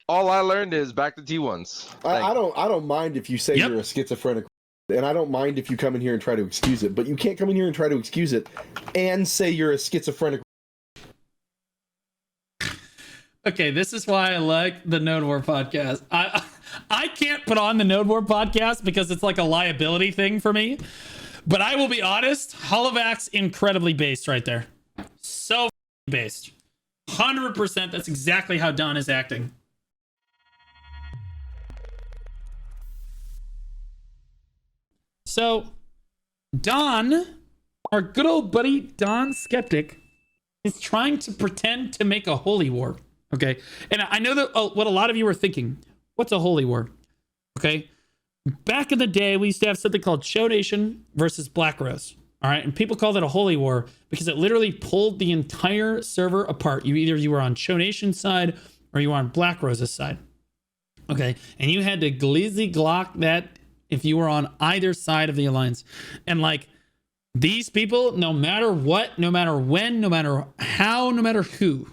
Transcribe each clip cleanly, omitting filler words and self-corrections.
All I learned is back to T1s. I don't mind if you say you're a schizophrenic, and I don't mind if you come in here and try to excuse it, but you can't come in here and try to excuse it and say you're a schizophrenic. Okay, this is why I like the Node War podcast. I can't put on the Node War podcast because it's like a liability thing for me. But I will be honest, Holovac's incredibly based right there. So based. 100%, that's exactly how Don is acting. So, Don, our good old buddy Don Skeptic, is trying to pretend to make a holy war. Okay, and I know that what a lot of you are thinking. What's a holy war? Okay, back in the day, we used to have something called Show Nation versus Black Rose. All right, and people called it a holy war because it literally pulled the entire server apart. You were on Show Nation's side or you were on Black Rose's side. Okay, and you had to glizzy glock that if you were on either side of the alliance. And like these people, no matter what, no matter when, no matter how, no matter who,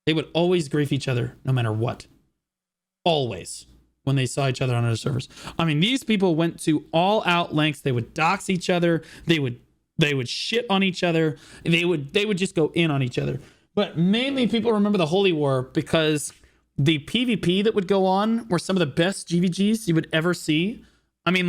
they would always grief each other no matter what. Always. When they saw each other on other servers. I mean, these people went to all out lengths. They would dox each other. They would shit on each other. They would just go in on each other. But mainly people remember the Holy War because the PvP that would go on were some of the best GVGs you would ever see. I mean,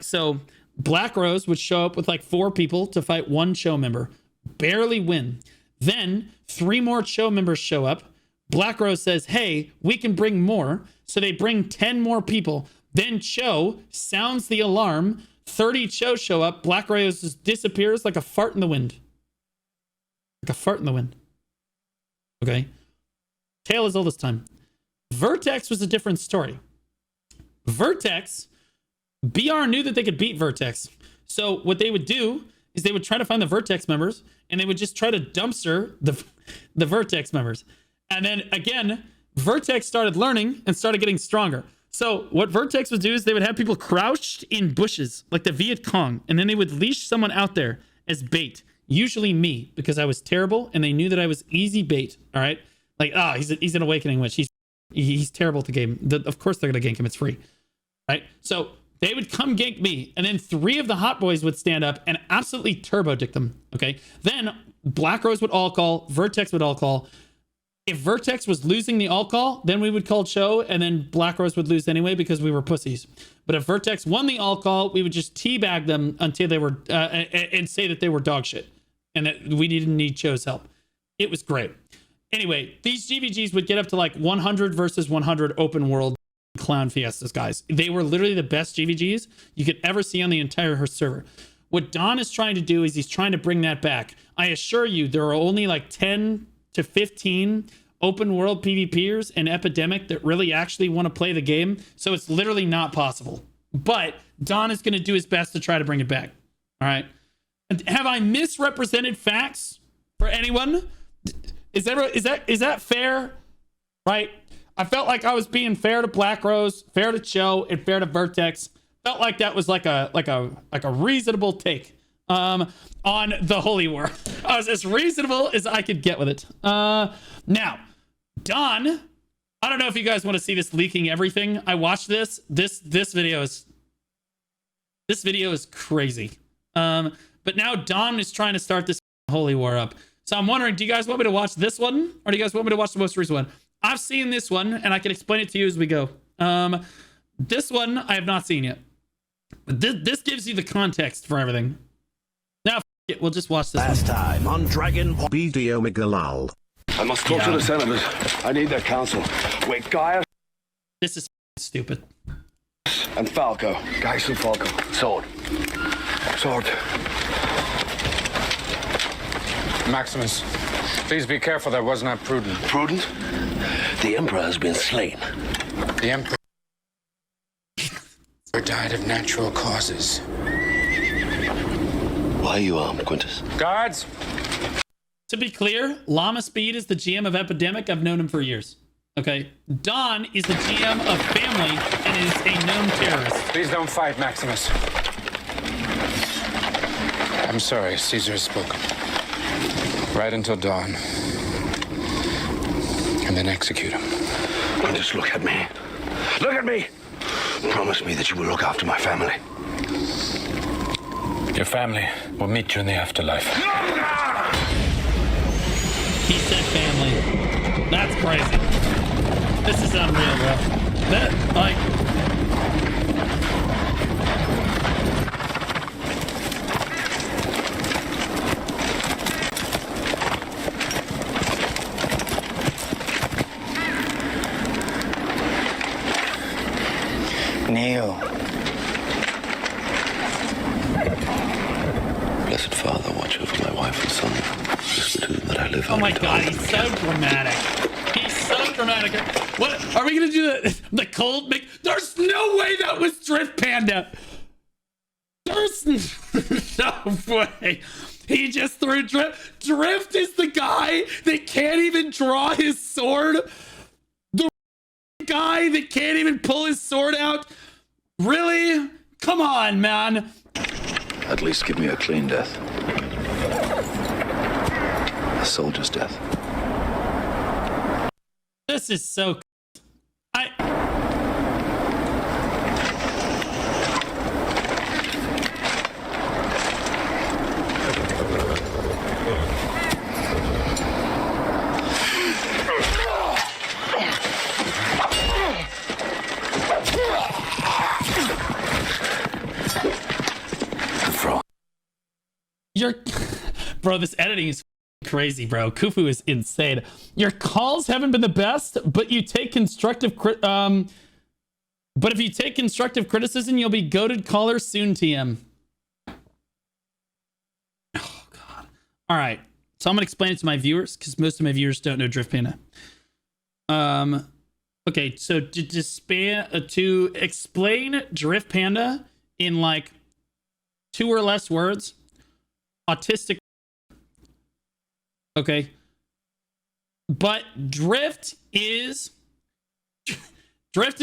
so Black Rose would show up with like 4 people to fight 1 show member. Barely win. Then 3 more show members show up. Black Rose says, hey, we can bring more. So they bring 10 more people. Then Cho sounds the alarm. 30 Cho show up. Black Rose just disappears like a fart in the wind. Like a fart in the wind. Okay. Tale as old as time. Vertex was a different story. Vertex, BR knew that they could beat Vertex. So what they would do is they would try to find the Vertex members and they would just try to dumpster the Vertex members. And then again, Vertex started learning and started getting stronger. So what Vertex would do is they would have people crouched in bushes like the Viet Cong, and then they would leash someone out there as bait, usually me, because I was terrible and they knew that I was easy bait. All right, like he's an Awakening Witch. He's terrible at the game. Of course they're gonna gank him. It's free, right? So they would come gank me, and then 3 of the hot boys would stand up and absolutely turbo dick them. Okay, then Black Rose would all call, Vertex would all call. If Vertex was losing the all call, then we would call Cho, and then Black Rose would lose anyway because we were pussies. But if Vertex won the all call, we would just teabag them until they were and say that they were dog shit and that we didn't need Cho's help. It was great. Anyway, these GVGs would get up to like 100 versus 100 open world clown fiestas, guys. They were literally the best GVGs you could ever see on the entire server. What Don is trying to do is he's trying to bring that back. I assure you, there are only like 10 to 15 open world PvPers in Epidemic that really actually want to play the game. So it's literally not possible. But Don is going to do his best to try to bring it back. All right. And have I misrepresented facts for anyone? Is that fair? Right? I felt like I was being fair to Black Rose, fair to Cho, and fair to Vertex. Felt like that was like a reasonable take. On the Holy War. I was as reasonable as I could get with it. Now, Don, I don't know if you guys want to see this leaking everything. I watched this. This video is crazy. But now Don is trying to start this Holy War up. So I'm wondering, do you guys want me to watch this one, or do you guys want me to watch the most recent one? I've seen this one, and I can explain it to you as we go. This one I have not seen yet. But this gives you the context for everything. Now, we'll just watch this. Last time on Dragon BDO Migalal. I must talk to the senators. I need their counsel. Wait, Gaia. This is stupid. And Falco. Gaius and Falco. Sword. Sword. Maximus, please be careful. That was not prudent. Prudent? The Emperor has been slain. The Emperor died of natural causes. Why are you armed, Quintus? Guards! To be clear, Llama Speed is the GM of Epidemic. I've known him for years. Okay. Don is the GM of Family and is a known terrorist. Please don't fight, Maximus. I'm sorry, Caesar has spoken. Right until dawn. And then execute him. Just look at me. Look at me! Promise me that you will look after my family. Your family will meet you in the afterlife. He said family. That's crazy. This is unreal, bro. That, like... Neil. Blessed Father, watch over my wife and son. Whisper to them that I live. Oh my god, he's so dramatic. He's so dramatic. What? Are we gonna do the cold make? There's no way that was Drift Panda. There's no way. He just threw Drift. Drift is the guy that can't even draw his sword. The guy that can't even pull his sword out. Really? Come on, man. At least give me a clean death. A soldier's death. This is so... Bro, this editing is crazy, bro. Kufu is insane. Your calls haven't been the best, but you take constructive but if you take constructive criticism, you'll be goated caller soon, TM. Oh god. All right. So I'm gonna explain it to my viewers because most of my viewers don't know Drift Panda. Okay, so to explain Drift Panda in like 2 or less words, autistic. Okay. But Drift has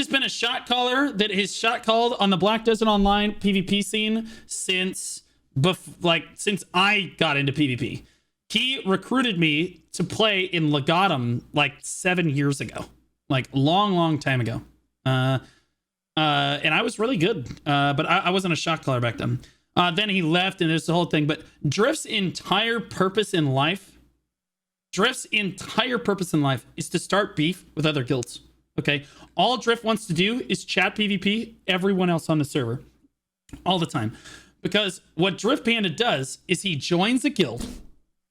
been a shot caller that has shot called on the Black Desert Online PvP scene since I got into PvP. He recruited me to play in Legatum like 7 years ago, like long time ago. And I was really good, but I wasn't a shot caller back then. Then he left and there's the whole thing. But Drift's entire purpose in life is to start beef with other guilds. Okay. All Drift wants to do is chat PvP everyone else on the server all the time. Because what Drift Panda does is he joins a guild.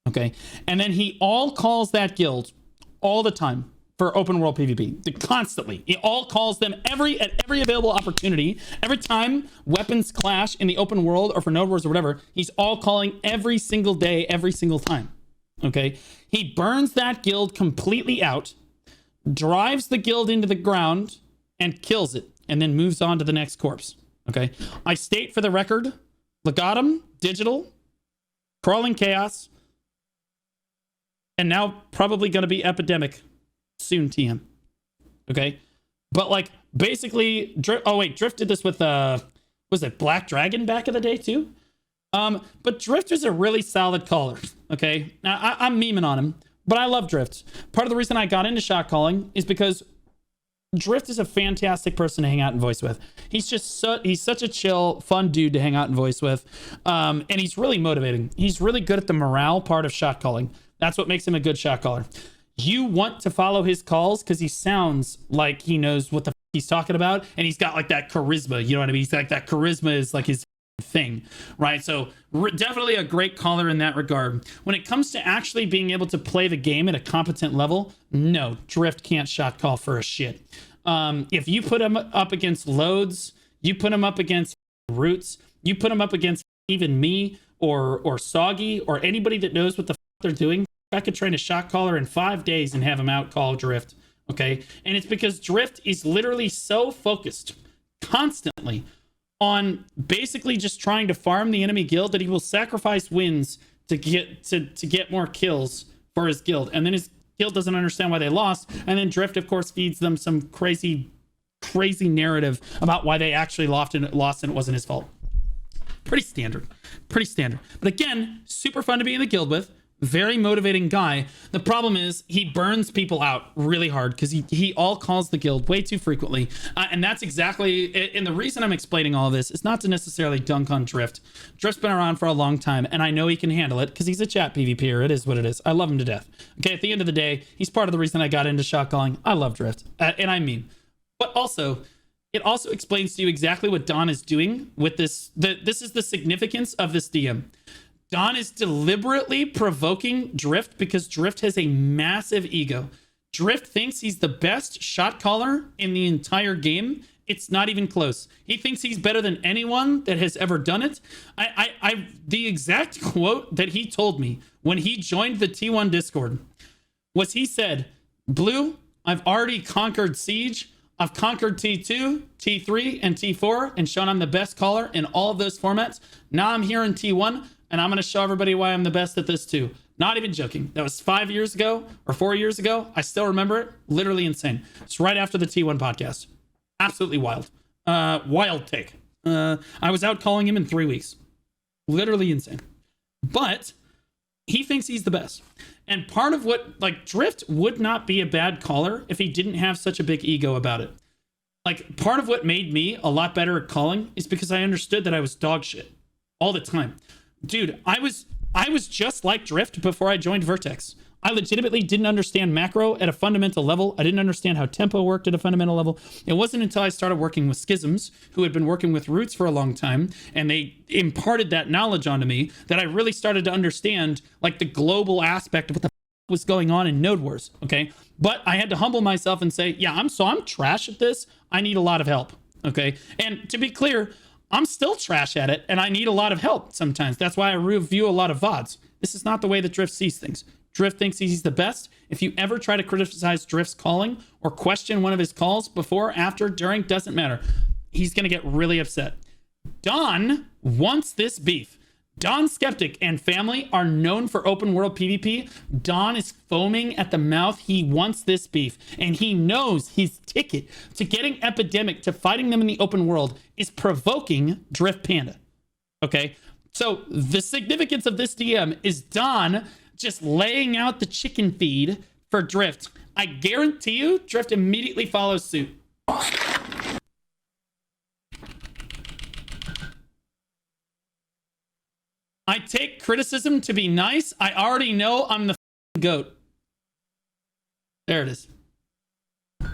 Okay. And then he all calls that guild all the time for open world PvP. Constantly. He all calls them at every available opportunity. Every time weapons clash in the open world or for node wars or whatever, he's all calling every single day, every single time. Okay. He burns that guild completely out, drives the guild into the ground and kills it, and then moves on to the next corpse. Okay. I state for the record, Legatum, Digital, Crawling Chaos, and now probably going to be Epidemic soon, TM. Okay. But like basically, Drift did this with, was it Black Dragon back in the day too? But Drift is a really solid caller. Okay. Now I'm memeing on him, but I love Drift. Part of the reason I got into shot calling is because Drift is a fantastic person to hang out and voice with. He's just he's such a chill, fun dude to hang out and voice with. And he's really motivating. He's really good at the morale part of shot calling. That's what makes him a good shot caller. You want to follow his calls because he sounds like he knows what the he's talking about, and he's got like that charisma. You know what I mean? He's like that charisma is like his thing, right? So definitely a great caller in that regard. When it comes to actually being able to play the game at a competent level, no, Drift can't shot call for a shit. If you put him up against loads, you put him up against roots, you put him up against even me or Soggy or anybody that knows what the they're doing, I could train a shot caller in 5 days and have him out call Drift. Okay. And it's because Drift is literally so focused constantly on basically just trying to farm the enemy guild that he will sacrifice wins to get more kills for his guild. And then his guild doesn't understand why they lost. And then Drift, of course, feeds them some crazy narrative about why they actually lost and it wasn't his fault. Pretty standard. But again, super fun to be in the guild with. very motivating guy. The problem is he burns people out really hard because he all calls the guild way too frequently. And that's exactly, and the reason I'm explaining all of this is not to necessarily dunk on Drift. Drift's been around for a long time, and I know he can handle it because he's a chat PvPer. It is what it is. I love him to death. Okay, at the end of the day, he's part of the reason I got into shot calling. I love Drift, and I mean, but also, it also explains to you exactly what Don is doing with this. This is the significance of this DM. Don is deliberately provoking Drift because Drift has a massive ego. Drift thinks he's the best shot caller in the entire game. It's not even close. He thinks he's better than anyone that has ever done it. The exact quote that he told me when he joined the T1 Discord was he said, "Blue, I've already conquered Siege. I've conquered T2, T3, and T4 and shown I'm the best caller in all of those formats. Now I'm here in T1 and I'm going to show everybody why I'm the best at this too." Not even joking. That was 5 years ago or 4 years ago. I still remember it. Literally insane. It's right after the T1 podcast. Absolutely wild. Wild take. I was out calling him in 3 weeks. Literally insane. But he thinks he's the best. And part of what, like, Drift would not be a bad caller if he didn't have such a big ego about it. Like, part of what made me a lot better at calling is because I understood that I was dog shit all the time. Dude, I was just like Drift before I joined Vertex. I legitimately didn't understand macro at a fundamental level. I didn't understand how tempo worked at a fundamental level. It wasn't until I started working with Schisms, who had been working with Roots for a long time, and they imparted that knowledge onto me, that I really started to understand like the global aspect of what the was going on in Node Wars, okay? But I had to humble myself and say, yeah, I'm trash at this. I need a lot of help, okay? And to be clear, I'm still trash at it, and I need a lot of help sometimes. That's why I review a lot of VODs. This is not the way that Drift sees things. Drift thinks he's the best. If you ever try to criticize Drift's calling or question one of his calls before, after, during, doesn't matter. He's going to get really upset. Don wants this beef. Don Skeptic and family are known for open world PvP. Don is foaming at the mouth. He wants this beef, and he knows his ticket to getting Epidemic to fighting them in the open world is provoking Drift Panda. Okay? So the significance of this DM is Don just laying out the chicken feed for Drift. I guarantee you, Drift immediately follows suit. I take criticism to be nice. I already know I'm the goat. There it is. You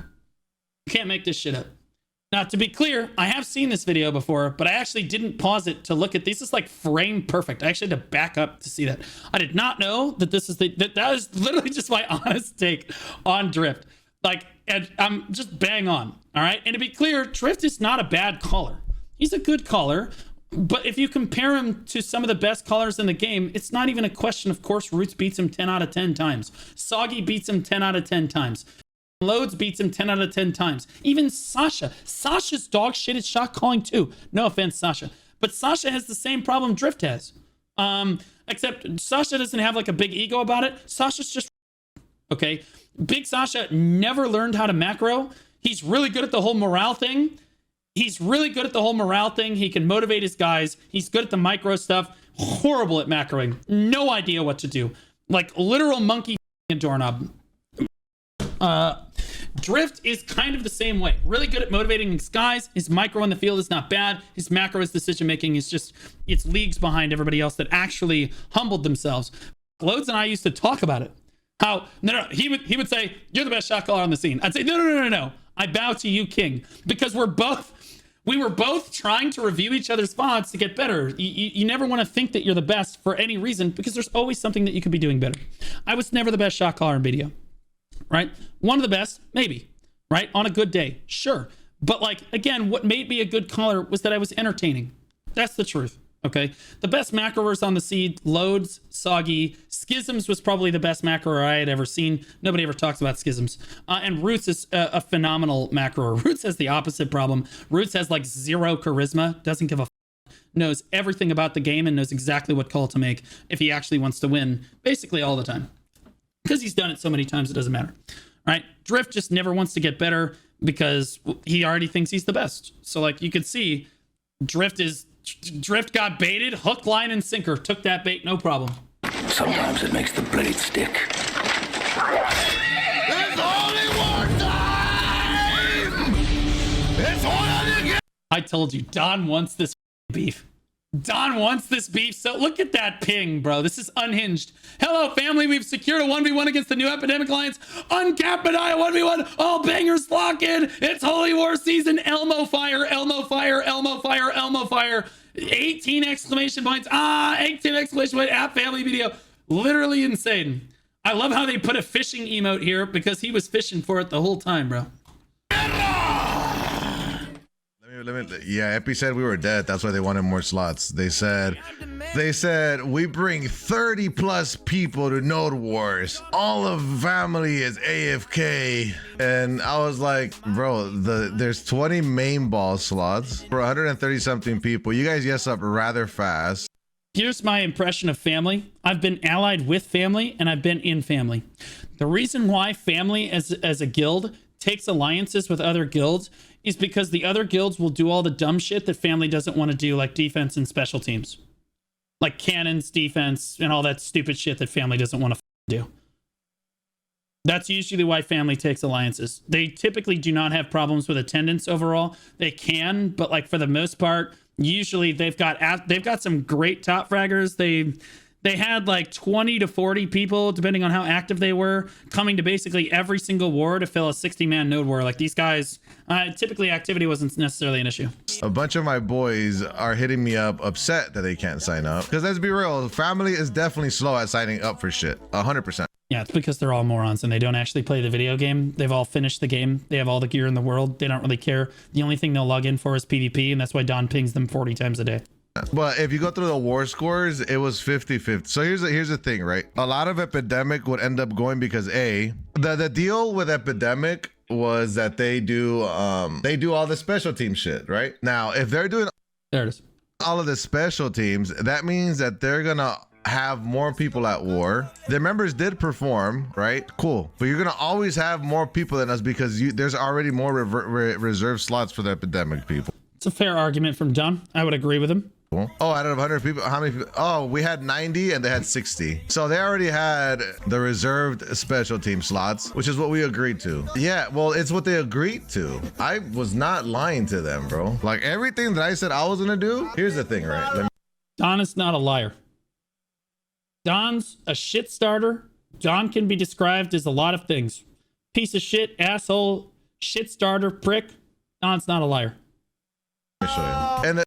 can't make this shit up. Now, to be clear, I have seen this video before, but I actually didn't pause it to look at this. Is like frame perfect. I actually had to back up to see that. I did not know that this is that is literally just my honest take on Drift. Like, and I'm just bang on. All right. And to be clear, Drift is not a bad caller. He's a good caller. But if you compare him to some of the best callers in the game, it's not even a question. Of course, Roots beats him 10 out of 10 times. Soggy beats him 10 out of 10 times. Loads beats him 10 out of 10 times. Even Sasha. Sasha's dog shit at shot calling too. No offense, Sasha. But Sasha has the same problem Drift has. Except Sasha doesn't have like a big ego about it. Sasha's just okay. Big Sasha never learned how to macro. He's really good at the whole morale thing. He can motivate his guys. He's good at the micro stuff. Horrible at macroing. No idea what to do. Like literal monkey doorknob. Drift is kind of the same way. Really good at motivating his guys. His micro in the field is not bad. His macro, his decision making is just, it's leagues behind everybody else that actually humbled themselves. Loads and I used to talk about it. How, no, he would say, you're the best shot caller on the scene. I'd say, no. I bow to you, King. Because we were both trying to review each other's VODs to get better. You never want to think that you're the best for any reason because there's always something that you could be doing better. I was never the best shot caller in BDO, right? One of the best, maybe, right? On a good day, sure. But like, again, what made me a good caller was that I was entertaining. That's the truth, okay? The best macroers on the seed, Loads, Soggy, Schisms was probably the best macroer I had ever seen. Nobody ever talks about Schisms. And Roots is a phenomenal macroer. Roots has the opposite problem. Roots has like zero charisma, doesn't give a knows everything about the game and knows exactly what call to make if he actually wants to win, basically all the time. Because he's done it so many times, it doesn't matter, right? Drift just never wants to get better because he already thinks he's the best. So like you could see, Drift got baited, hook, line, and sinker. Took that bait, no problem. Sometimes it makes the blade stick. I told you, Don wants this beef. Don wants this beef. So look at that ping, bro. This is unhinged. Hello, family. We've secured a 1v1 against the new Epidemic Alliance. Uncapped Medaya 1v1. All bangers lock in. It's Holy War season. Elmo fire, Elmo fire, Elmo fire, Elmo fire. 18 exclamation points. 18 exclamation point at family BDO. Literally insane. I love how they put a fishing emote here because he was fishing for it the whole time, bro. Yeah, Epi said we were dead. That's why they wanted more slots. They said we bring 30 plus people to Node Wars. All of family is AFK. And I was like, bro, there's 20 main ball slots for 130 something people. You guys yes up rather fast. Here's my impression of family. I've been allied with family and I've been in family. The reason why family as a guild takes alliances with other guilds is because the other guilds will do all the dumb shit that family doesn't want to do, like defense and special teams. Like cannons, defense, and all that stupid shit that family doesn't want to do. That's usually why family takes alliances. They typically do not have problems with attendance overall. They can, but like for the most part, usually they've got some great top fraggers. They had like 20 to 40 people, depending on how active they were, coming to basically every single war to fill a 60-man node war. Like these guys, typically activity wasn't necessarily an issue. A bunch of my boys are hitting me up upset that they can't sign up. Because let's be real, family is definitely slow at signing up for shit. 100%. Yeah, it's because they're all morons and they don't actually play the video game. They've all finished the game. They have all the gear in the world. They don't really care. The only thing they'll log in for is PvP, and that's why Don pings them 40 times a day. But if you go through the war scores, it was 50-50. So here's the thing, right? A lot of Epidemic would end up going because the deal with Epidemic was that they do all the special team shit, right? Now, if they're doing there it is. All of the special teams, that means that they're gonna have more people at war. Their members did perform, right? Cool. But you're gonna always have more people than us because there's already more reserve slots for the Epidemic people. It's a fair argument from Don. I would agree with him. Oh, out of 100 people, how many people? Oh, we had 90 and they had 60. So they already had the reserved special team slots, which is what we agreed to. Yeah, well, it's what they agreed to. I was not lying to them, bro. Like everything that I said I was gonna do. Here's the thing, right? Don is not a liar. Don's a shit starter. Don can be described as a lot of things. Piece of shit, asshole, shit starter, prick. Don's not a liar. Let me show you. And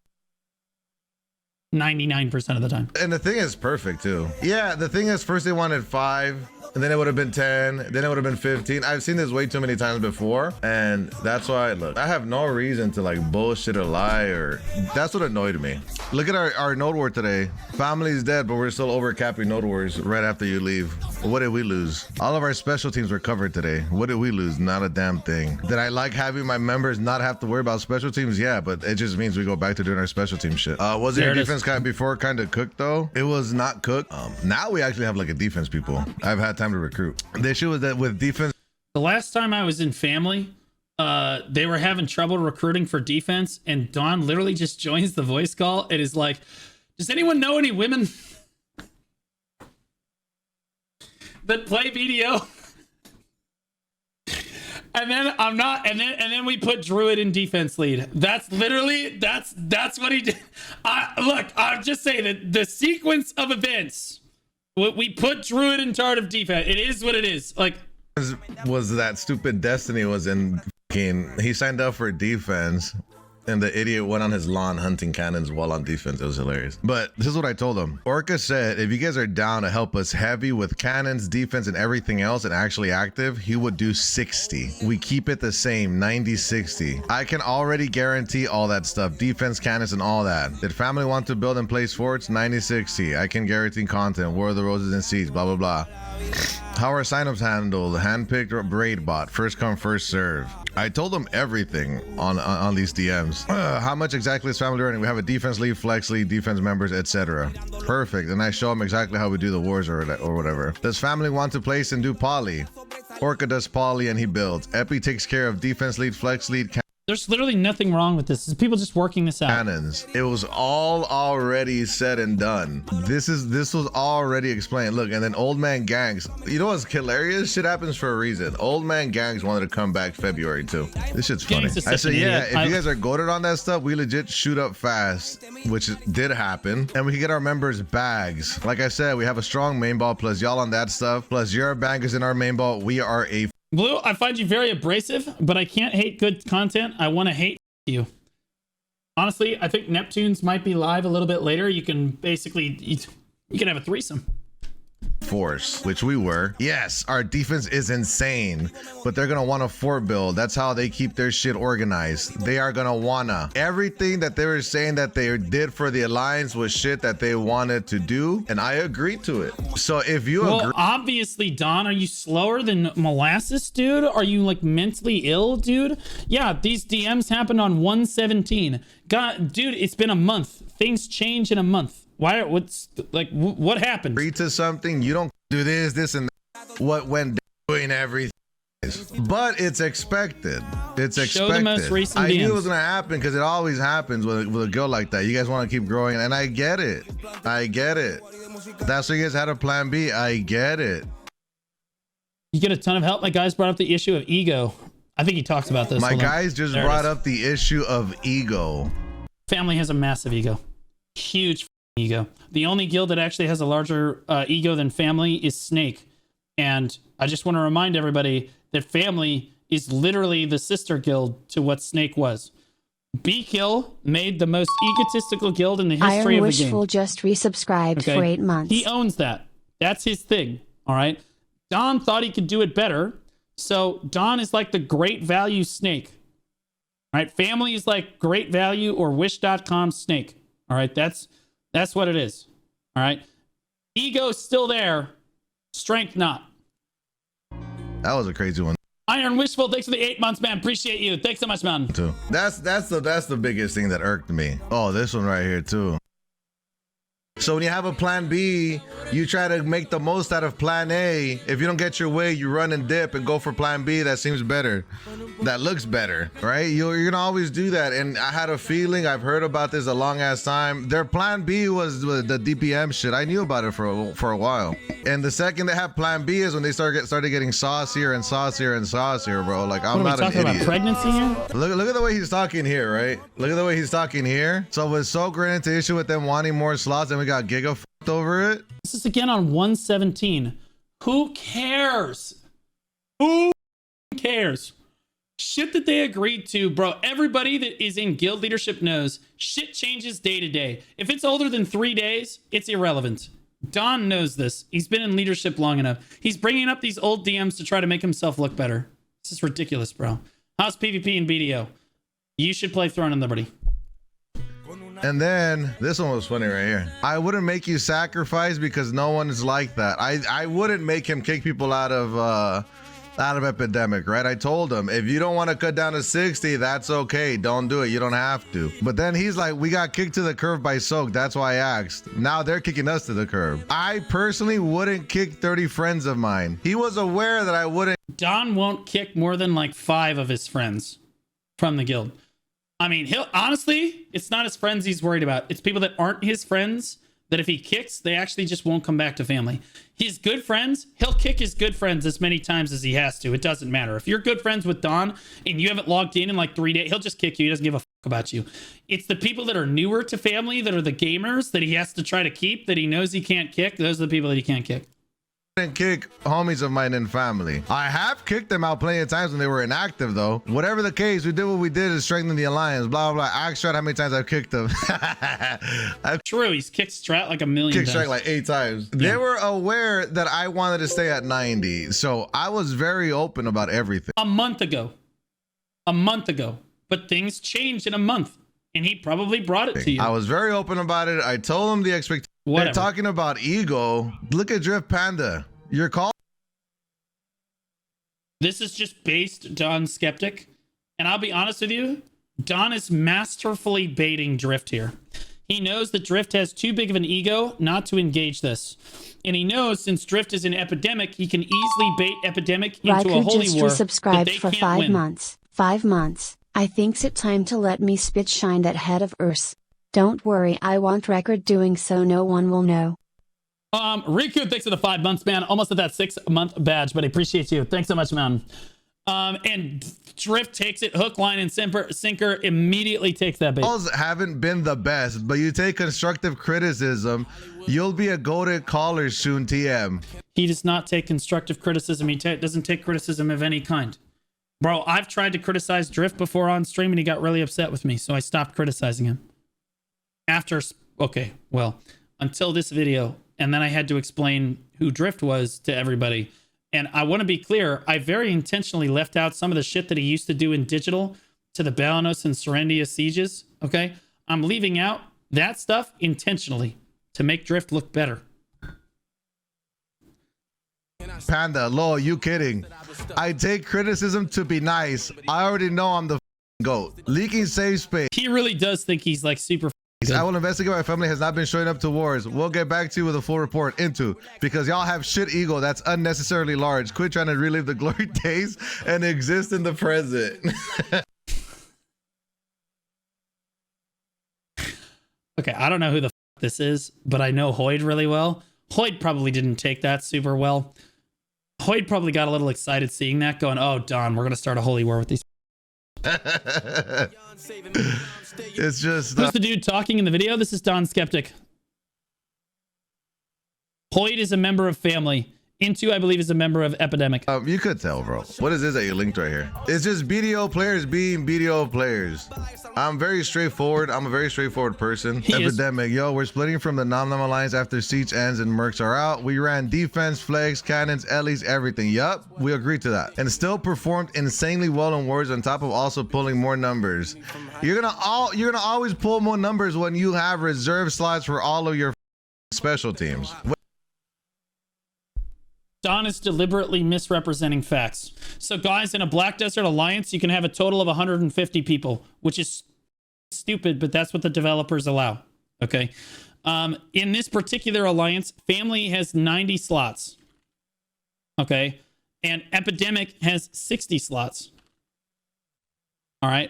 99% of the time. And the thing is perfect too. Yeah, the thing is first they wanted 5, and then it would have been 10, then it would have been 15. I've seen this way too many times before, and that's why, look, I have no reason to like bullshit or lie, or that's what annoyed me. Look at our node war today. Family's dead, but we're still overcapping node wars right after you leave. What did we lose? All of our special teams were covered today. What did we lose? Not a damn thing. Did I like having my members not have to worry about special teams? Yeah, but it just means we go back to doing our special team shit. Was your defense kind of before kind of cooked though? It was not cooked. Now we actually have like a defense people. I've had time to recruit. The issue was that with defense. The last time I was in family, they were having trouble recruiting for defense, and Don literally just joins the voice call. It is like, does anyone know any women that play BDO? And then I'm not, and then we put Druid in defense lead. That's literally that's what he did. Look, I'm just saying that the sequence of events. We put Druid in charge of defense. It is what it is. Like, was that stupid Destiny was in fucking, he signed up for defense, and the idiot went on his lawn hunting cannons while on defense. It was hilarious. But this is what I told him. Orca said, if you guys are down to help us heavy with cannons, defense, and everything else, and actually active, he would do 60. We keep it the same, 90-60. I can already guarantee all that stuff, defense, cannons, and all that. Did family want to build and place forts? 90-60. I can guarantee content, War of the Roses and Siege, blah, blah, blah. How are signups handled? Handpicked or braid bot? First come, first serve. I told them everything on these DMs. How much exactly is family running? We have a defense lead, flex lead, defense members, etc. Perfect. And I show them exactly how we do the wars or whatever. Does family want to place and do poly? Orca does poly and he builds. Epi takes care of defense lead, flex lead, There's literally nothing wrong with this. It's people just working this out. Cannons. It was all already said and done. This was already explained. Look, and then old man gangs. You know what's hilarious? Shit happens for a reason. Old man gangs wanted to come back February too. This shit's funny. Gangs is I such said, an yeah, idiot. if you guys are goated on that stuff, we legit shoot up fast, which did happen, and we can get our members bags. Like I said, we have a strong main ball, plus y'all on that stuff, plus your bangers in our main ball. We are a Blue, I find you very abrasive, but I can't hate good content. I want to hate you. Honestly, I think Neptunes might be live a little bit later. You can basically, you can have a threesome. force, which we were. Yes, our defense is insane, but they're gonna want a fort build. That's how they keep their shit organized. They are gonna wanna. Everything that they were saying that they did for the Alliance was shit that they wanted to do, and I agreed to it. So if you agree, obviously, Don, are you slower than molasses, dude? Are you like mentally ill, dude? Yeah, these DMs happened on 117. God, dude, it's been a month. Things change in a month. Why? What's like? What happened? agree to something, you don't do this, and that. What went doing everything. But it's expected. It's expected. Show the most recent I knew it DMs. was gonna happen because it always happens with a girl like that. You guys want to keep growing, and I get it. I get it. That's why you guys had a plan B. I get it. You get a ton of help. My guys brought up the issue of ego. I think he talks about this. My Hold on. guys just There it brought is. up the issue of ego. Family has a massive ego. Huge ego. The only guild that actually has a larger ego than family is Snake. And I just want to remind everybody that family is literally the sister guild to what Snake was. B-Kill made the most egotistical guild in the history Iron of the Wishful game. just resubscribed Okay? for 8 months. He owns that. That's his thing. All right. Don thought he could do it better. So Don is like the great value Snake. All right. Family is like great value or wish.com Snake. All right. That's what it is. All right. Ego's still there. Strength not. That was a crazy one Iron Wishful, thanks for the 8 months, man. Appreciate you. Thanks so much, man. too. That's the biggest thing that irked me. Oh, this one right here too. So when you have a plan B, you try to make the most out of plan A. If you don't get your way, you run and dip and go for plan B. That seems better. That looks better, right? You're gonna always do that. And I had a feeling, I've heard about this a long ass time. Their plan B was the DPM shit. I knew about it for a while. And the second they have plan B is when they started getting saucier and saucier and saucier, bro. Like, I'm What are we not an talking idiot. about? Pregnancy here? Look at the way he's talking here, right? Look at the way he's talking here. So we're so great into issue with them wanting more slots, and we got Giga f***ed over it. This is again on 117. Who cares? Who cares? Shit that they agreed to, bro. Everybody that is in guild leadership knows shit changes day to day. If it's older than 3 days, it's irrelevant. Don knows this. He's been in leadership long enough. He's bringing up these old DMs to try to make himself look better. This is ridiculous, bro. How's PvP and BDO? You should play Throne and Liberty. And then this one was funny right here. I wouldn't make you sacrifice because no one is like that. I wouldn't make him kick people out of Epidemic, right? I told him, if you don't want to cut down to 60, that's okay. Don't do it. You don't have to. But then he's like, we got kicked to the curb by Soak. That's why I asked. Now they're kicking us to the curb. I personally wouldn't kick 30 friends of mine. He was aware that I wouldn't. Don won't kick more than like 5 of his friends from the guild. I mean, he'll honestly, it's not his friends he's worried about. It's people that aren't his friends that if he kicks, they actually just won't come back to family. His good friends, he'll kick his good friends as many times as he has to. It doesn't matter. If you're good friends with Don and you haven't logged in like 3 days, he'll just kick you. He doesn't give a fuck about you. It's the people that are newer to family, that are the gamers that he has to try to keep, that he knows he can't kick. Those are the people that he can't kick. Kick homies of mine in family. I have kicked them out plenty of times when they were inactive, though. Whatever the case, we did what we did to strengthen the alliance. Blah blah blah. Ask Strat how many times I've kicked them. I've True, he's kicked Strat like a million kicked times. Strat like 8 times. Yeah. They were aware that I wanted to stay at 90, so I was very open about everything. A month ago. But things changed in a month. And he probably brought it to you. I was very open about it. I told them the expectation. Whatever. They're talking about ego. Look at Drift Panda. Your call. This is just based Don Skeptic. And I'll be honest with you, Don is masterfully baiting Drift here. He knows that Drift has too big of an ego not to engage this. And he knows since Drift is in Epidemic, he can easily bait Epidemic into a Riker holy just war that resubscribed they for can't 5 win. months. 5 months. I think's it time to let me spit shine that head of Urs. Don't worry, I won't record doing so no one will know. Riku, thanks for the 5 months, man. Almost at that 6-month badge, but I appreciate you. Thanks so much, man. And Drift takes it, hook, line, and sinker immediately takes that bait. Calls haven't been the best, but you take constructive criticism, you'll be a goated caller soon, TM. He does not take constructive criticism. He doesn't take criticism of any kind. Bro, I've tried to criticize Drift before on stream, and he got really upset with me, so I stopped criticizing him. Until this video, and then I had to explain who Drift was to everybody. And I want to be clear, I very intentionally left out some of the shit that he used to do in digital to the Balanos and Serendia sieges, okay? I'm leaving out that stuff intentionally to make Drift look better. Panda, lol, you kidding? I take criticism to be nice. I already know I'm the GOAT. Leaking safe space. He really does think he's like super good. I will investigate why my family has not been showing up to wars. We'll get back to you with a full report into, because y'all have shit ego that's unnecessarily large. Quit trying to relive the glory days and exist in the present. Okay, I don't know who the f this is, but I know Hoyd really well. Hoyd probably didn't take that super well. Hoyd probably got a little excited seeing that, going, oh, Don, we're going to start a holy war with these. It's just... Who's the dude talking in the video? This is Don Skeptic. Hoyd is a member of family. Into, I believe, is a member of Epidemic. You could tell, bro. What is this that you linked right here? It's just BDO players being BDO players. I'm very straightforward. I'm a very straightforward person. Epidemic, yo, we're splitting from the Nom Nom Alliance after Siege ends and Mercs are out. We ran defense, flags, cannons, Ellie's, everything. Yup, we agreed to that. And still performed insanely well in wars on top of also pulling more numbers. You're gonna always pull more numbers when you have reserve slots for all of your special teams. Don is deliberately misrepresenting facts. So guys, in a Black Desert Alliance, you can have a total of 150 people, which is stupid, but that's what the developers allow. Okay. In this particular alliance, family has 90 slots. Okay. And Epidemic has 60 slots. All right.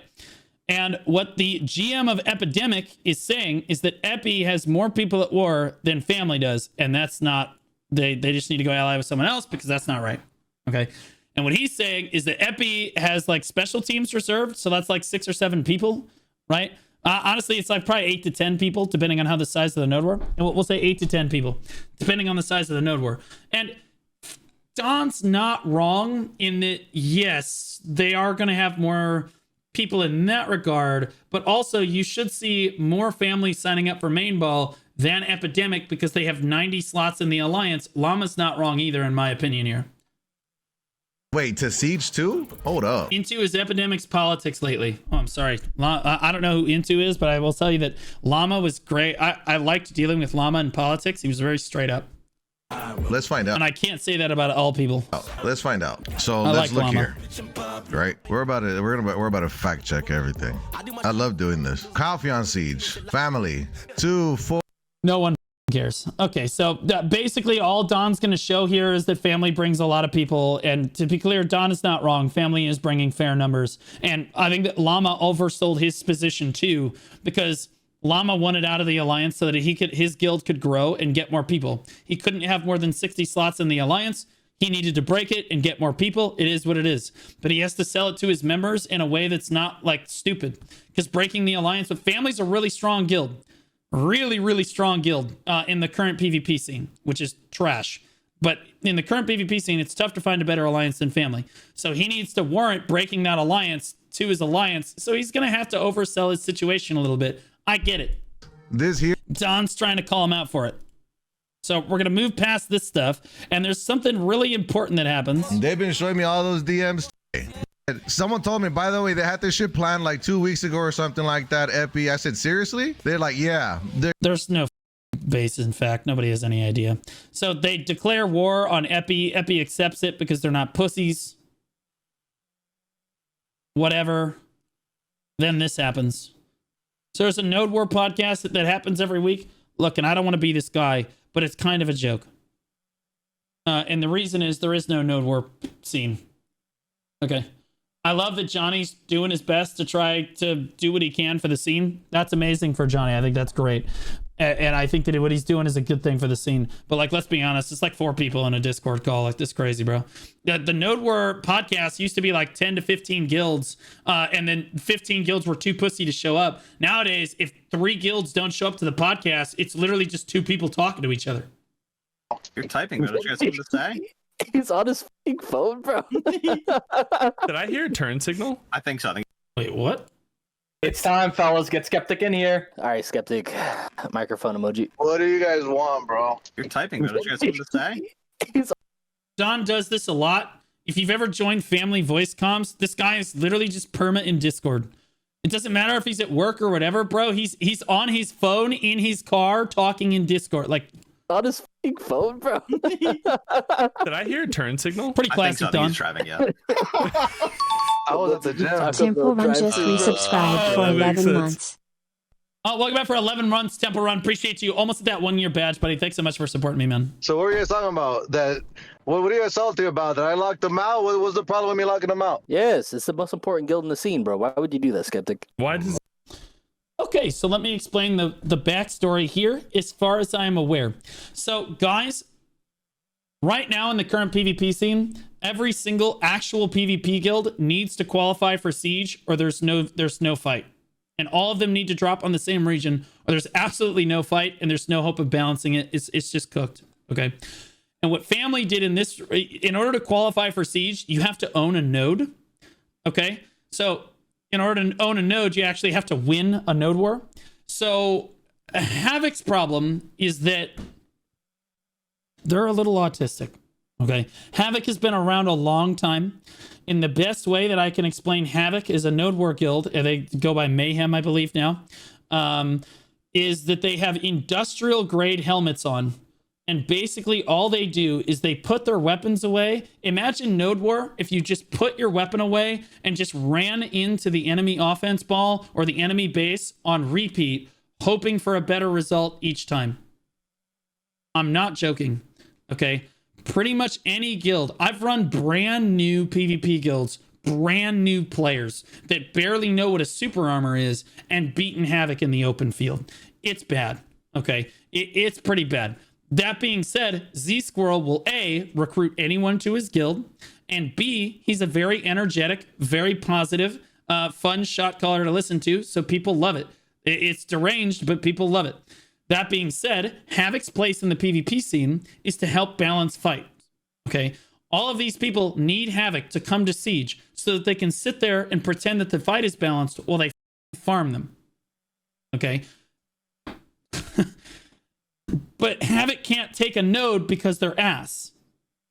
And what the GM of Epidemic is saying is that Epi has more people at war than family does. And that's not... They just need to go ally with someone else because that's not right. Okay. And what he's saying is that Epi has like special teams reserved. So that's like 6 or 7 people, right? Honestly, it's like probably 8 to 10 people, depending on how the size of the node were. And we'll say 8 to 10 people, depending on the size of the node were. And Don's not wrong in that, yes, they are going to have more people in that regard, but also you should see more families signing up for main ball than Epidemic because they have 90 slots in the alliance. Llama's not wrong either, in my opinion here. Wait, to Siege 2? Hold up. Into is Epidemic's politics lately. Oh, I'm sorry. I don't know who Into is, but I will tell you that Llama was great. I liked dealing with Llama in politics. He was very straight up. Let's find out. And I can't say that about all people. Let's find out. So like let's look Llama. here. Right? We're about to fact check everything. I love doing this. Coffee on Siege. Family. 2, 4. No one cares. Okay, so basically all Don's going to show here is that family brings a lot of people. And to be clear, Don is not wrong. Family is bringing fair numbers. And I think that Llama oversold his position too, because Llama wanted out of the alliance so that his guild could grow and get more people. He couldn't have more than 60 slots in the alliance. He needed to break it and get more people. It is what it is. But he has to sell it to his members in a way that's not like stupid, because breaking the alliance with family's a really strong guild. Really, really strong guild in the current PvP scene, which is trash. But in the current PvP scene, it's tough to find a better alliance than family. So he needs to warrant breaking that alliance to his alliance. So he's going to have to oversell his situation a little bit. I get it. This here. Don's trying to call him out for it. So we're going to move past this stuff. And there's something really important that happens. They've been showing me all those DMs. Someone told me, by the way, they had this shit planned like 2 weeks ago or something like that, Epi. I said, seriously? They're like, yeah. There's no base, in fact. Nobody has any idea. So they declare war on Epi. Epi accepts it because they're not pussies. Whatever. Then this happens. So there's a Node War podcast that happens every week. Look, and I don't want to be this guy, but it's kind of a joke. And the reason is there is no Node War scene. Okay. I love that Johnny's doing his best to try to do what he can for the scene. That's amazing for Johnny. I think that's great. And I think that what he's doing is a good thing for the scene. But like, let's be honest, it's like 4 people in a Discord call. Like, this is crazy, bro. The Node War podcast used to be like 10 to 15 guilds. And then 15 guilds were too pussy to show up. Nowadays, if 3 guilds don't show up to the podcast, it's literally just 2 people talking to each other. You're typing, bro. Don't you have something to say? He's on his fucking phone, bro. Did I hear a turn signal? I think so. Wait, what? It's time, fellas. Get Skeptic in here. All right, Skeptic. Microphone emoji. What do you guys want, bro? You're typing, bro. Don't you have something to say? Don does this a lot. If you've ever joined family voice comms, this guy is literally just perma in Discord. It doesn't matter if he's at work or whatever, bro. He's on his phone in his car talking in Discord. Like, on his fucking phone, bro. Did I hear a turn signal? Pretty classic, Don. He's driving, yeah. I was at the gym. Temple Run just resubscribed for 11 months. Oh, welcome back for 11 months, Temple Run. Appreciate you. Almost at that 1-year badge, buddy. Thanks so much for supporting me, man. So what were you guys talking about? What are you guys salty about? That I locked them out? What was the problem with me locking them out? Yes, it's the most important guild in the scene, bro. Why would you do that, Skeptic? Why does... Okay, so let me explain the backstory here as far as I am aware. So, guys, right now in the current PvP scene, every single actual PvP guild needs to qualify for Siege or there's no fight. And all of them need to drop on the same region or there's absolutely no fight and there's no hope of balancing it. It's just cooked, okay? And what Family did in order to qualify for Siege, you have to own a node, okay? So in order to own a node, you actually have to win a node war. So Havoc's problem is that they're a little autistic, okay? Havoc has been around a long time. In the best way that I can explain Havoc is a node war guild, and they go by Mayhem, I believe now, is that they have industrial grade helmets on. And basically all they do is they put their weapons away. Imagine Node War if you just put your weapon away and just ran into the enemy offense ball or the enemy base on repeat, hoping for a better result each time. I'm not joking, okay? Pretty much any guild. I've run brand new PvP guilds, brand new players that barely know what a super armor is and beaten Havoc in the open field. It's bad, okay? It's pretty bad. That being said, Z-Squirrel will A, recruit anyone to his guild, and B, he's a very energetic, very positive, fun shot caller to listen to, so people love it. It's deranged, but people love it. That being said, Havoc's place in the PvP scene is to help balance fights, okay? All of these people need Havoc to come to Siege so that they can sit there and pretend that the fight is balanced while they farm them, okay? But Havoc can't take a node because they're ass.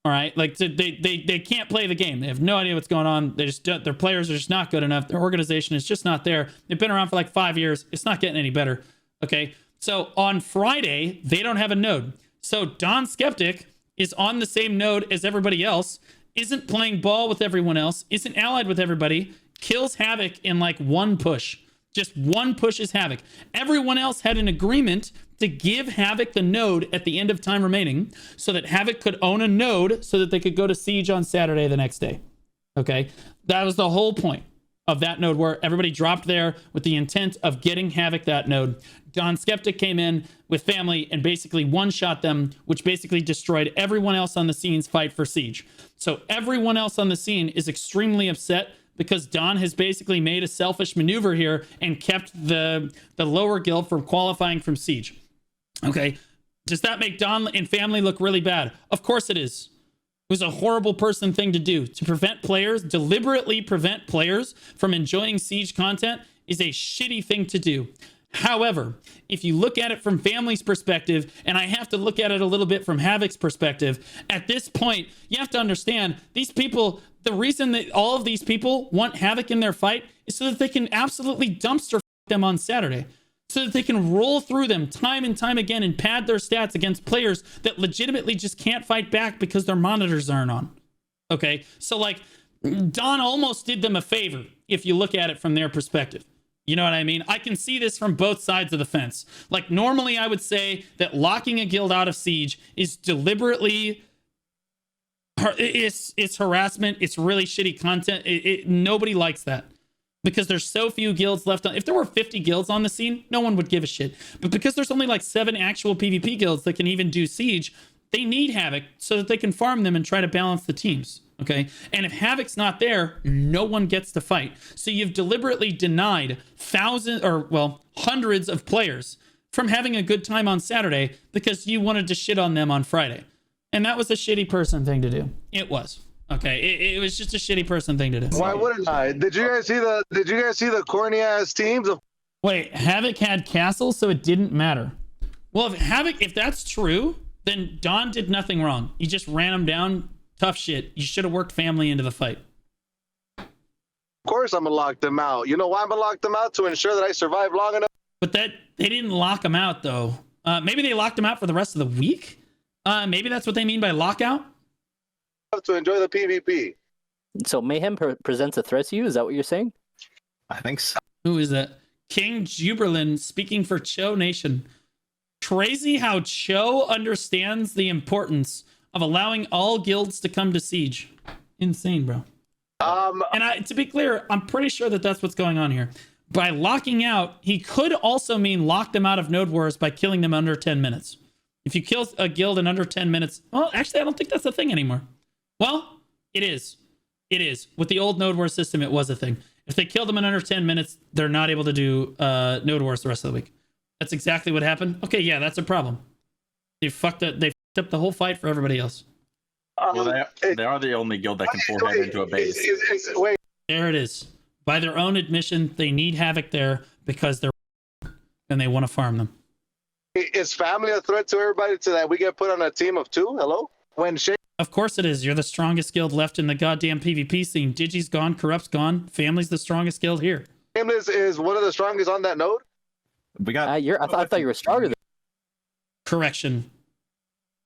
All right, like they can't play the game. They have no idea what's going on. Their players are just not good enough. Their organization is just not there. They've been around for like 5 years. It's not getting any better. Okay, so on Friday they don't have a node. So Don Skeptic is on the same node as everybody else. Isn't playing ball with everyone else. Isn't allied with everybody. Kills Havoc in like one push. Just one push is Havoc. Everyone else had an agreement to give Havoc the node at the end of time remaining so that Havoc could own a node so that they could go to Siege on Saturday the next day. Okay? That was the whole point of that node where everybody dropped there with the intent of getting Havoc that node. Don Skeptic came in with Family and basically one-shot them, which basically destroyed everyone else on the scene's fight for Siege. So everyone else on the scene is extremely upset because Don has basically made a selfish maneuver here and kept the lower guild from qualifying from Siege. Okay, does that make Don and Family look really bad? Of course it is. It was a horrible person thing to do. To prevent players, deliberately prevent players from enjoying Siege content is a shitty thing to do. However, if you look at it from Family's perspective, and I have to look at it a little bit from Havoc's perspective, at this point, you have to understand these people, the reason that all of these people want Havoc in their fight is so that they can absolutely dumpster them on Saturday. So that they can roll through them time and time again and pad their stats against players that legitimately just can't fight back because their monitors aren't on. Okay, so like Don almost did them a favor if you look at it from their perspective. You know what I mean? I can see this from both sides of the fence. Like normally I would say that locking a guild out of Siege is deliberately it's harassment. It's really shitty content. Nobody likes that because there's so few guilds left on. If there were 50 guilds on the scene, no one would give a shit. But because there's only like 7 actual PvP guilds that can even do Siege, they need Havoc so that they can farm them and try to balance the teams. Okay. And if Havoc's not there, no one gets to fight. So you've deliberately denied hundreds of players from having a good time on Saturday because you wanted to shit on them on Friday. And that was a shitty person thing to do. It was. Okay. It was just a shitty person thing to do. Why wouldn't I? Did you guys see the corny ass teams of Wait, Havoc had Castle, so it didn't matter. Well, if that's true, then Don did nothing wrong. He just ran him down. Tough shit. You should have worked family into the fight. Of course I'm gonna lock them out. You know why I'm gonna lock them out? To ensure that I survive long enough. But they didn't lock him out though. Maybe they locked him out for the rest of the week. Maybe that's what they mean by lockout. To enjoy the PvP. So Mayhem presents a threat to you? Is that what you're saying? I think so. Who is that? King Juberlin speaking for Cho Nation. Crazy how Cho understands the importance of allowing all guilds to come to Siege. Insane, bro. And to be clear, I'm pretty sure that that's what's going on here. By locking out, he could also mean lock them out of Node Wars by killing them under 10 minutes. If you kill a guild in under 10 minutes, well, actually, I don't think that's a thing anymore. Well, it is. It is. With the old Node Wars system, it was a thing. If they kill them in under 10 minutes, they're not able to do Node Wars the rest of the week. That's exactly what happened. Okay, yeah, that's a problem. They fucked up the whole fight for everybody else. Well, they are the only guild that can pull Havoc into a base. There it is. By their own admission, they need Havoc there because they're and they want to farm them. Is family a threat to everybody to that we get put on a team of 2? Hello? Of course it is. You're the strongest guild left in the goddamn PvP scene. Digi's gone, Corrupt's gone. Family's the strongest guild here. Shameless is one of the strongest on that node. We got. I thought you were stronger than. Correction.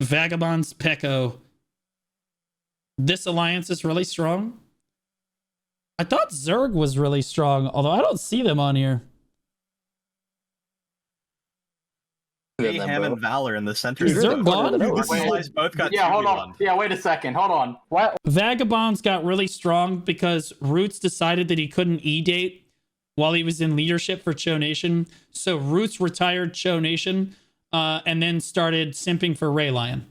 Vagabonds, Pecco. This alliance is really strong. I thought Zerg was really strong, although I don't see them on here. Mayhem and Valor in the center. Is Zerg gone? Both got Yeah, hold on. Yeah, wait a second. Hold on. What? Vagabonds got really strong because Roots decided that he couldn't E-date while he was in leadership for Cho Nation. So Roots retired Cho Nation and then started simping for Ray Lion,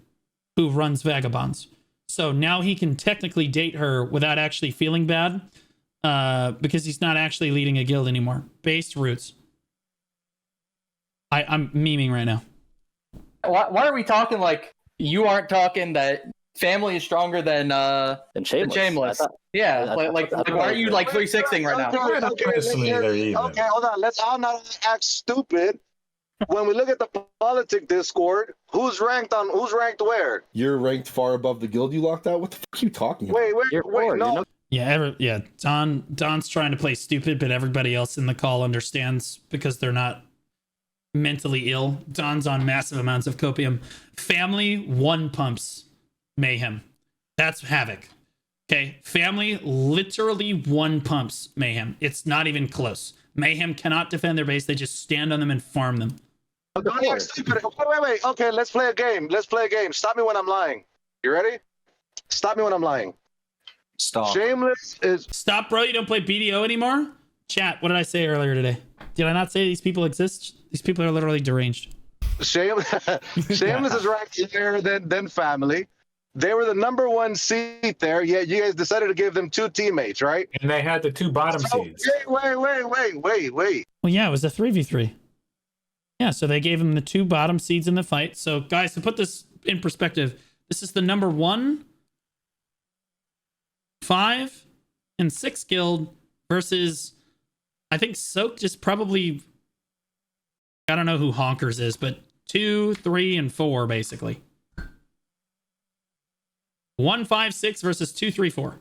who runs Vagabonds. So now he can technically date her without actually feeling bad because he's not actually leading a guild anymore. Based Roots. I'm memeing right now. Why are we talking like you aren't talking that family is stronger than Shameless? Like why are you like 360ing right now? Okay, hold on. Let's all not act stupid. When we look at the politic Discord, who's ranked where? You're ranked far above the guild you locked out? What the fuck are you talking about? Wait, no. Yeah, Don's trying to play stupid, but everybody else in the call understands because they're not mentally ill. Don's on massive amounts of copium. Family 1 pumps Mayhem. That's Havoc. Okay, family literally 1 pumps Mayhem. It's not even close. Mayhem cannot defend their base. They just stand on them and farm them. Wait. Okay, let's play a game. Stop me when I'm lying. You ready? Stop me when I'm lying. Stop. Shameless is... Stop, bro. You don't play BDO anymore? Chat, what did I say earlier today? Did I not say these people exist? These people are literally deranged. Shameless is ranked higher than family. They were the number 1 seed there, yet you guys decided to give them 2 teammates, right? And they had the 2 bottom seeds. Wait. Well, yeah, it was a 3v3. Yeah, so they gave them the 2 bottom seeds in the fight. So, guys, to put this in perspective, this is the number 1, 5, and 6 guild versus, I think Soaked is probably, I don't know who Honkers is, but 2, 3, and 4, basically. 1, 5, 6 versus 2, 3, 4.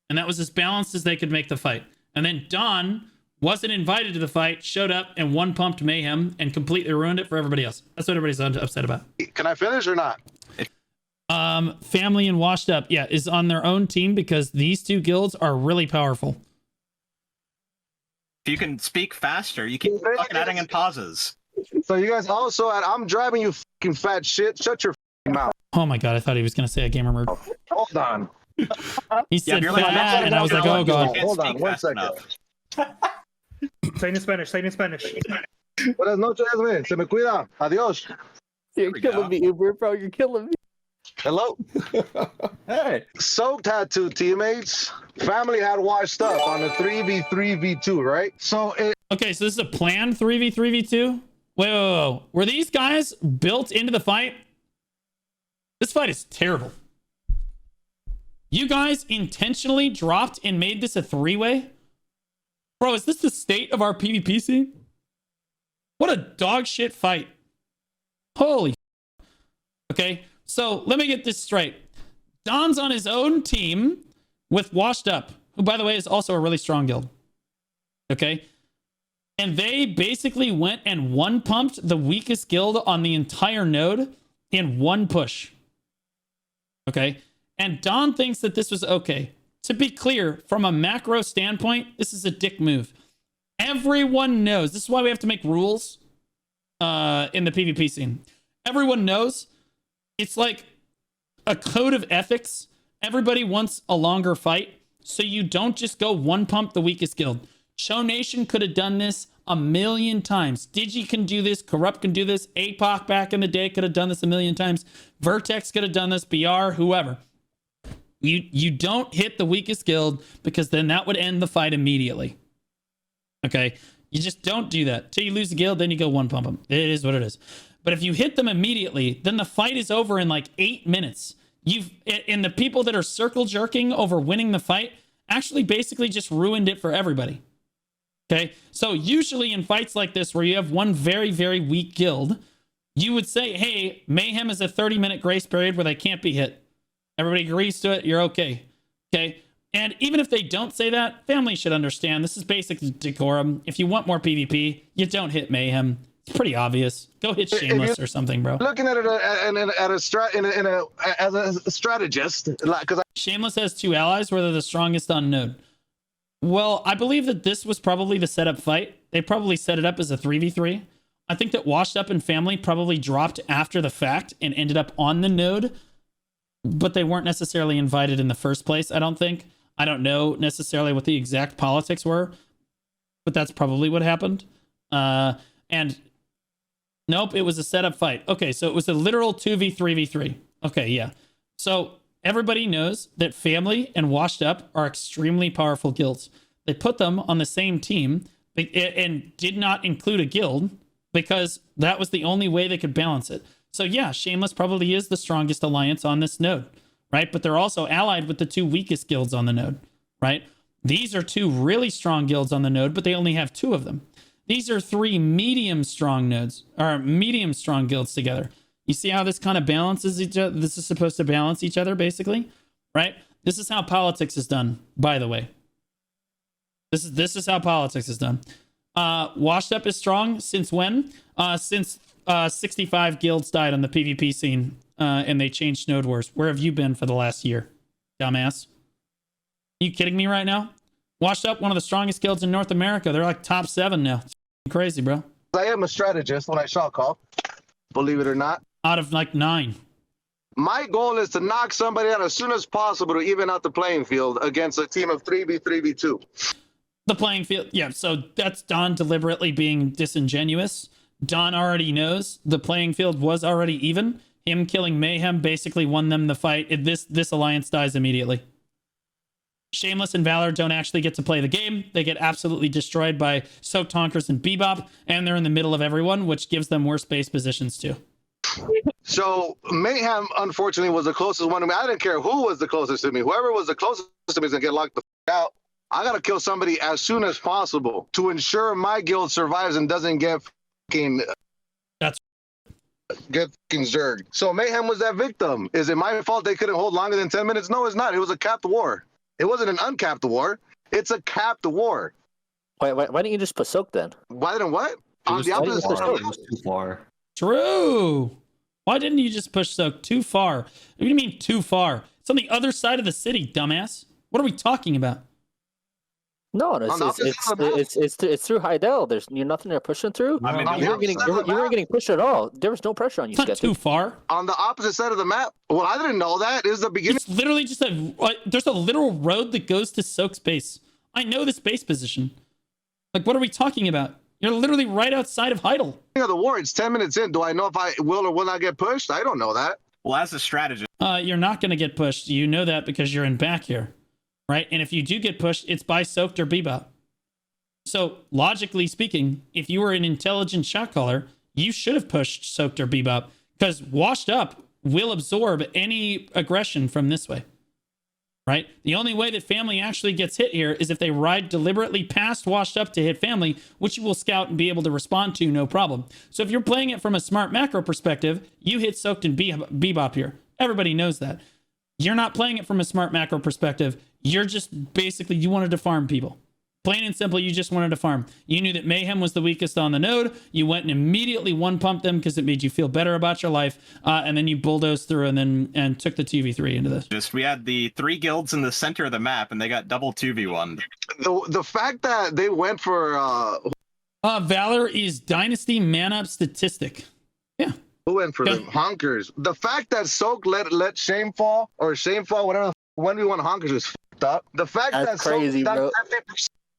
And that was as balanced as they could make the fight. And then Don wasn't invited to the fight, showed up and 1 pumped Mayhem and completely ruined it for everybody else. That's what everybody's upset about. Can I finish or not? Family and Washed Up, yeah, is on their own team because these 2 guilds are really powerful. If you can speak faster, you keep fucking adding in pauses. So you guys also I'm driving, you fucking fat shit. Shut your fucking mouth. Oh my god, I thought he was going to say a gamer mode. Oh, Hold on. He said you're like, fat, and I was like, oh god. Hold on, 1 second. Say it in Spanish. Say it in Spanish. Buenas noches, güey. Se me cuida. Adiós. You're killing me, Uber, bro. You're killing me. Hello? Hey. Soaked had 2 teammates. Family had washed up on a 3v3v2, right? So it. Okay, so this is a planned 3v3v2? Wait. Were these guys built into the fight? This fight is terrible. You guys intentionally dropped and made this a 3-way? Bro, is this the state of our PvP scene? What a dog shit fight. Holy. Okay, so let me get this straight. Don's on his own team with Washed Up, who, by the way, is also a really strong guild. Okay? And they basically went and one-pumped the weakest guild on the entire node in one push. Okay? And Don thinks that this was okay. To be clear, from a macro standpoint, this is a dick move. Everyone knows. This is why we have to make rules in the PvP scene. Everyone knows it's like a code of ethics. Everybody wants a longer fight, so you don't just go one pump the weakest guild. Show Nation could have done this a million times. Digi can do this. Corrupt can do this. APOC back in the day could have done this a million times. Vertex could have done this. BR, whoever. You don't hit the weakest guild because then that would end the fight immediately. Okay? You just don't do that. Till you lose the guild, then you go one pump them. It is what it is. But if you hit them immediately, then the fight is over in like 8 minutes. And the people that are circle jerking over winning the fight actually basically just ruined it for everybody. Okay? So usually in fights like this where you have one very, very weak guild, you would say, hey, Mayhem is a 30-minute grace period where they can't be hit. Everybody agrees to it. You're okay. Okay? And even if they don't say that, family should understand. This is basic decorum. If you want more PvP, you don't hit Mayhem. It's pretty obvious. Go hit Shameless or something, bro. Looking at it as a strategist, because Shameless has 2 allies where they're the strongest on node. Well, I believe that this was probably the setup fight. They probably set it up as a 3v3. I think that Washed Up and Family probably dropped after the fact and ended up on the node, but they weren't necessarily invited in the first place, I don't think. I don't know necessarily what the exact politics were, but that's probably what happened. And nope, it was a setup fight. Okay, so it was a literal 2v3v3. Okay, yeah. So everybody knows that Family and Washed Up are extremely powerful guilds. They put them on the same team and did not include a guild because that was the only way they could balance it. So yeah, Shameless probably is the strongest alliance on this node, right? But they're also allied with the 2 weakest guilds on the node, right? These are 2 really strong guilds on the node, but they only have 2 of them. These are 3 medium strong nodes, or medium strong guilds together. You see how this kind of balances each other? This is supposed to balance each other, basically, right? This is how politics is done, by the way. This is how politics is done. Washed Up is strong since when? Since 65 guilds died on the PvP scene, and they changed Node Wars. Where have you been for the last year, dumbass? Are you kidding me right now? Washed Up, one of the strongest guilds in North America. They're like top 7 now. It's crazy, bro. I am a strategist when I shot call, believe it or not. Out of like 9. My goal is to knock somebody out as soon as possible to even out the playing field against a team of 3v3v2. The playing field, yeah, so that's Don deliberately being disingenuous. Don already knows the playing field was already even. Him killing Mayhem basically won them the fight. This alliance dies immediately. Shameless and Valor don't actually get to play the game. They get absolutely destroyed by Soaked Honkers and Bebop, and they're in the middle of everyone, which gives them worse base positions too. So Mayhem, unfortunately, was the closest one to me. I didn't care who was the closest to me. Whoever was the closest to me is going to get locked the f*** out. I got to kill somebody as soon as possible to ensure my guild survives and doesn't get f***ing... Get f***ing zerged. So Mayhem was that victim. Is it my fault they couldn't hold longer than 10 minutes? No, it's not. It was a capped war. It wasn't an uncapped war. It's a capped war. Why didn't you just put Soak then? Why didn't what? On the opposite side. It was too far. True. Why didn't you just push Soak too far? What do you mean too far? It's on the other side of the city, dumbass. What are we talking about? No, it's through Heidel. You're nothing they're pushing through. I mean, you weren't getting pushed at all. There was no pressure on you. It's not too far. On the opposite side of the map. Well, I didn't know that. This is the beginning. It's literally just there's a literal road that goes to Soak's base. I know this base position. Like, what are we talking about? You're literally right outside of Heidel. Of the war, it's 10 minutes in. Do I know if I will or will not get pushed? I don't know that. Well, as a strategist, you're not going to get pushed. You know that because you're in back here, right? And if you do get pushed, it's by Soaked or Bebop. So logically speaking, if you were an intelligent shot caller, you should have pushed Soaked or Bebop because Washed Up will absorb any aggression from this way, right? The only way that Family actually gets hit here is if they ride deliberately past Washed Up to hit Family, which you will scout and be able to respond to, no problem. So if you're playing it from a smart macro perspective, you hit Soaked and Bebop here. Everybody knows that. You're not playing it from a smart macro perspective. You're just basically, you wanted to farm people. Plain and simple, you just wanted to farm. You knew that Mayhem was the weakest on the node. You went and immediately one-pumped them because it made you feel better about your life. And then you bulldozed through and took the 2v3 into this. We had the 3 guilds in the center of the map, and they got double 2v1. The fact that they went for... Valor is Dynasty man-up statistic. Yeah. Who went for them? Honkers. The fact that Soak let Shamefall, whatever, 1v1 Honkers was f***ed up. The fact That's that crazy, Soak... bro.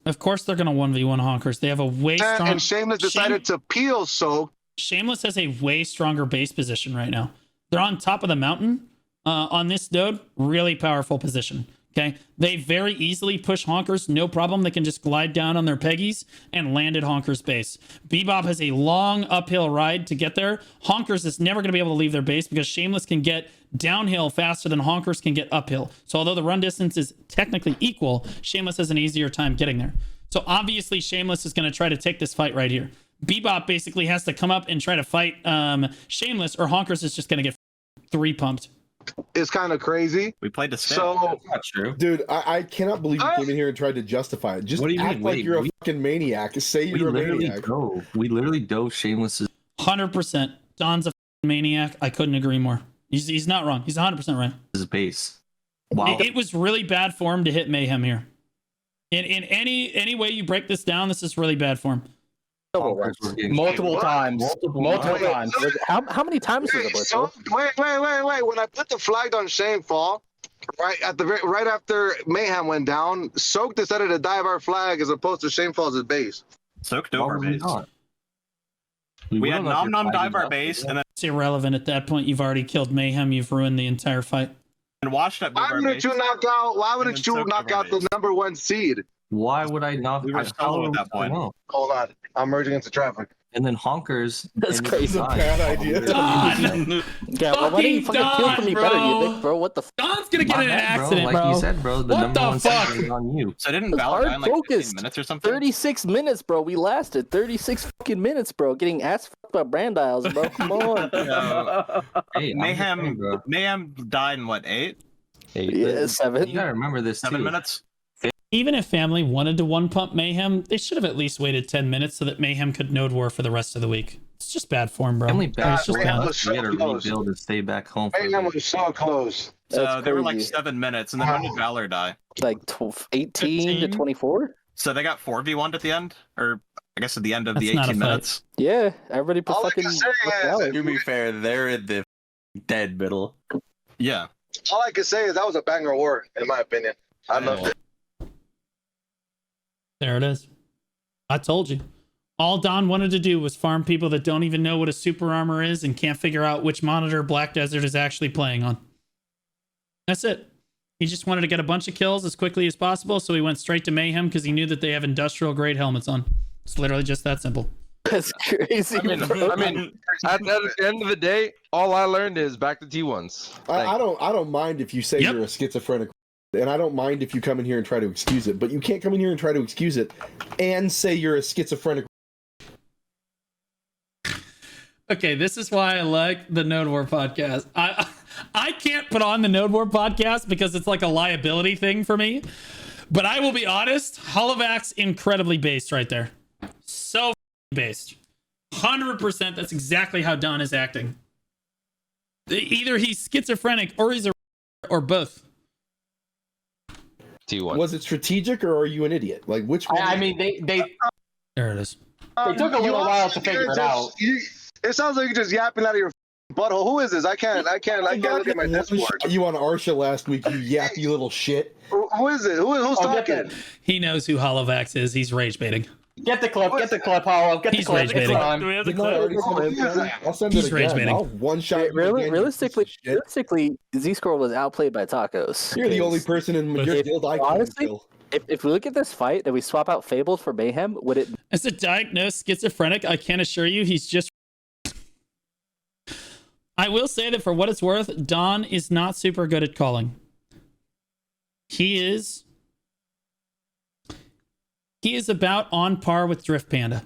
Of course they're going to 1v1 Honkers. They have a way strong... And Shameless decided to peel Soak. Shameless has a way stronger base position right now. They're on top of the mountain on this node. Really powerful position. Okay. They very easily push Honkers. No problem. They can just glide down on their Peggies and land at Honkers base. Bebop has a long uphill ride to get there. Honkers is never going to be able to leave their base because Shameless can get downhill faster than Honkers can get uphill. So although the run distance is technically equal, Shameless has an easier time getting there. So obviously Shameless is going to try to take this fight right here. Bebop basically has to come up and try to fight Shameless, or Honkers is just going to get 3 pumped. It's kind of crazy. We played to stay. So, that's not true. Dude, I cannot believe you came in here and tried to justify it. Just what do you act mean? like Wait, you're a fucking maniac. Say you're a maniac. We literally dove Shameless's 100%. Don's a maniac. I couldn't agree more. He's not wrong. He's 100% right. His base. Wow. It was really bad form to hit Mayhem here. In any way you break this down, this is really bad form. Multiple times. How many times was it? So, wait. When I put the flag on Shamefall, right after Mayhem went down, Soak decided to dive our flag as opposed to Shamefall's base. Soak dove our base. We had Nom Nom dive our base, and then it's irrelevant at that point. You've already killed Mayhem. You've ruined the entire fight. And Washed Up. Why wouldn't you knock out? Why wouldn't you knock out the #1 seed? Why would I not? We were solo at that point. Hold on, I'm merging into traffic. And then Honkers. That's crazy. That's a bad idea. Don! Yeah, well, why didn't you fucking kill for me better, you dick, bro? What the fuck? Don's gonna get in an accident, bro. Like you said, bro. The what number the one fuck? is on you. So didn't Valor die in like 15 minutes or something? 36 minutes, bro. We lasted 36 fucking minutes, bro. Getting ass fucked by Brandiles, bro. Come on. Hey, Mayhem died in what, 8? Yeah, 7. You gotta remember this 7 too. minutes? Even if Family wanted to one-pump Mayhem, they should have at least waited 10 minutes so that Mayhem could node war for the rest of the week. It's just bad form, bro. Family bad. It's just We bad. gotta rebuild and stay back home. Mayhem was so close. So they were like 7 minutes, and then when did Valor die? Like 18 to 24? So they got 4v1 at the end? Or I guess at the end of That's the not a 18 fight. minutes? Yeah, everybody put All I fucking... can say is, To be fair, they're in the dead middle. Yeah. all I can say is that was a banger war, in my opinion. I loved it. There it is. I told you. All Don wanted to do was farm people that don't even know what a super armor is and can't figure out which monitor Black Desert is actually playing on. That's it. He just wanted to get a bunch of kills as quickly as possible, so he went straight to Mayhem because he knew that they have industrial grade helmets on. It's literally just that simple. That's crazy. I mean, at the end of the day, all I learned is back to T1s. I don't mind if you say you're a schizophrenic, and I don't mind if you come in here and try to excuse it, but you can't come in here and try to excuse it and say you're a schizophrenic. Okay, this is why I like the Node War podcast. I can't put on the Node War podcast because it's like a liability thing for me. But I will be honest, Holovac's incredibly based right there. So based. 100%, that's exactly how Don is acting. Either he's schizophrenic or he's or both. T1. Was it strategic or are you an idiot? Like which one? I mean, they There it is. They took a little while to figure it out. It sounds like you're just yapping out of your butthole. Who is this? I can't look at my Discord. You on Arsha last week, you yappy little shit. Who is it? Who's talking? He knows who Holovax is. He's rage baiting. Get the clip, Hollow. Get the clip. It's on. Do we have the clip? I'll send He's it rage again. baiting. I'll one shot. Realistically, Z-Score was outplayed by Tacos. You're the only person in your guild I can honestly, kill. If we look at this fight and we swap out Fabled for Mayhem, would it? As a diagnosed schizophrenic, I can assure you he's just... I will say that for what it's worth, Don is not super good at calling. He is about on par with Drift Panda.